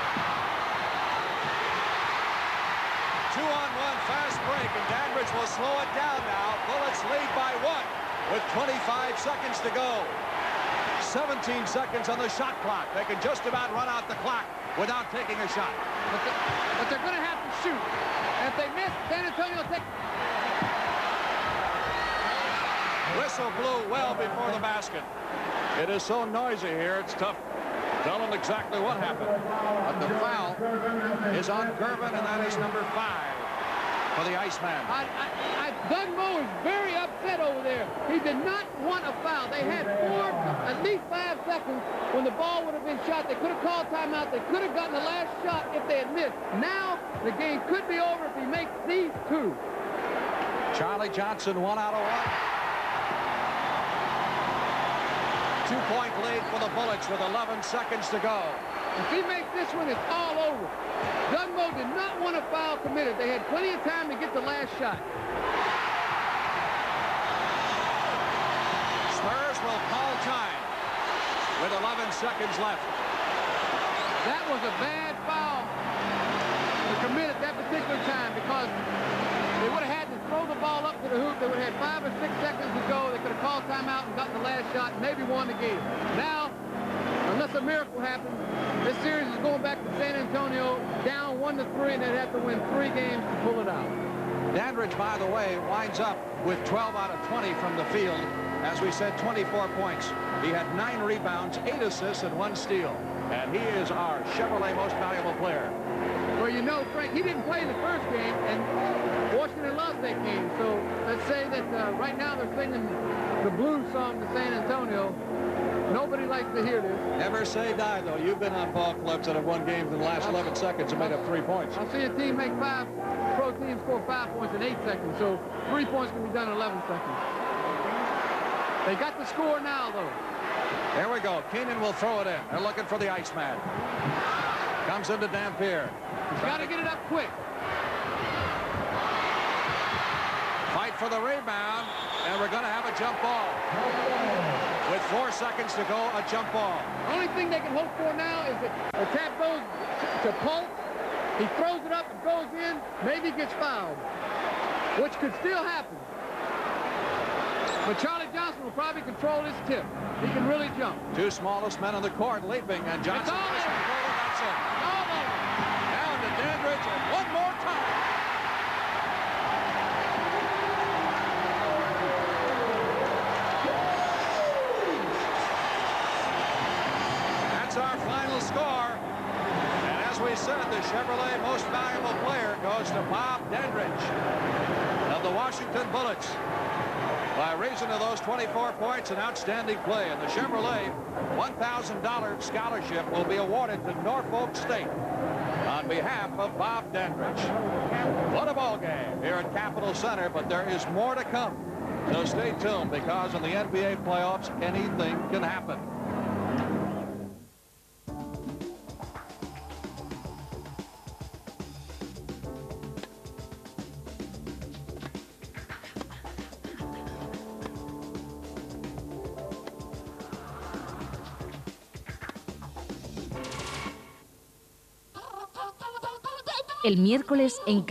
S1: 2-on-1 fast break, and Dandridge will slow it down now. Bullets lead by 1 with 25 seconds to go. 17 seconds on the shot clock. They can just about run out the clock without taking a shot.
S2: But they're going to have to shoot. And if they miss, San Antonio will take...
S1: Whistle blew well before the basket. It is so noisy here, it's tough to tell them exactly what happened. But the foul is on Gervin, and that is number 5. for the Iceman.
S2: Doug Moe is very upset over there. He did not want a foul. They had at least 5 seconds when the ball would have been shot. They could have called timeout. They could have gotten the last shot if they had missed. Now the game could be over if he makes these 2.
S1: Charlie Johnson, 1 out of 1. 2-point lead for the Bullets with 11 seconds to go.
S2: If he makes this one, it's all over. Doug Moe did not want a foul committed. They had plenty of time to get the last shot.
S1: Spurs will call time with 11 seconds left.
S2: That was a bad foul to commit at that particular time because they would have had to throw the ball up to the hoop. They would have had 5 or 6 seconds to go. They could have called timeout and gotten the last shot and maybe won the game. Now, unless a miracle happens, this series is going back to San Antonio down 1-3, and they'd have to win 3 games to pull it out.
S1: Dandridge, by the way, winds up with 12 out of 20 from the field. As we said, 24 points. He had 9 rebounds, 8 assists, and 1 steal. And he is our Chevrolet Most Valuable Player.
S2: Well, you know, Frank, he didn't play in the first game, and Washington lost that game. So let's say that right now they're singing the blues song to San Antonio. Nobody likes to hear this.
S1: Never say die, though. You've been on ball clubs that have won games in the last 11 seconds and made up 3 points.
S2: I'll see a team make 5, pro team score 5 points in 8 seconds. So 3 points can be done in 11 seconds. They got the score now, though.
S1: There we go. Kenon will throw it in. They're looking for the Iceman. Comes into Dampier.
S2: He's got to get it up quick.
S1: Fight for the rebound, and we're going to have a jump ball. With 4 seconds to go, a jump ball.
S2: The only thing they can hope for now is that the tap goes to Pulse. He throws it up, it goes in, maybe gets fouled, which could still happen. But Charlie Johnson will probably control his tip. He can really jump.
S1: 2 smallest men on the court, leaping, and Johnson.
S2: It's all over.
S1: That's it.
S2: All over.
S1: Down to Dandridge, and one more time. That's our final score. And as we said, the Chevrolet Most Valuable Player goes to Bob Dandridge of the Washington Bullets. By reason of those 24 points and outstanding play, and the Chevrolet $1,000 scholarship will be awarded to Norfolk State on behalf of Bob Dandridge. What a ball game here at Capitol Center, but there is more to come. So stay tuned, because in the NBA playoffs, anything can happen.
S6: El miércoles en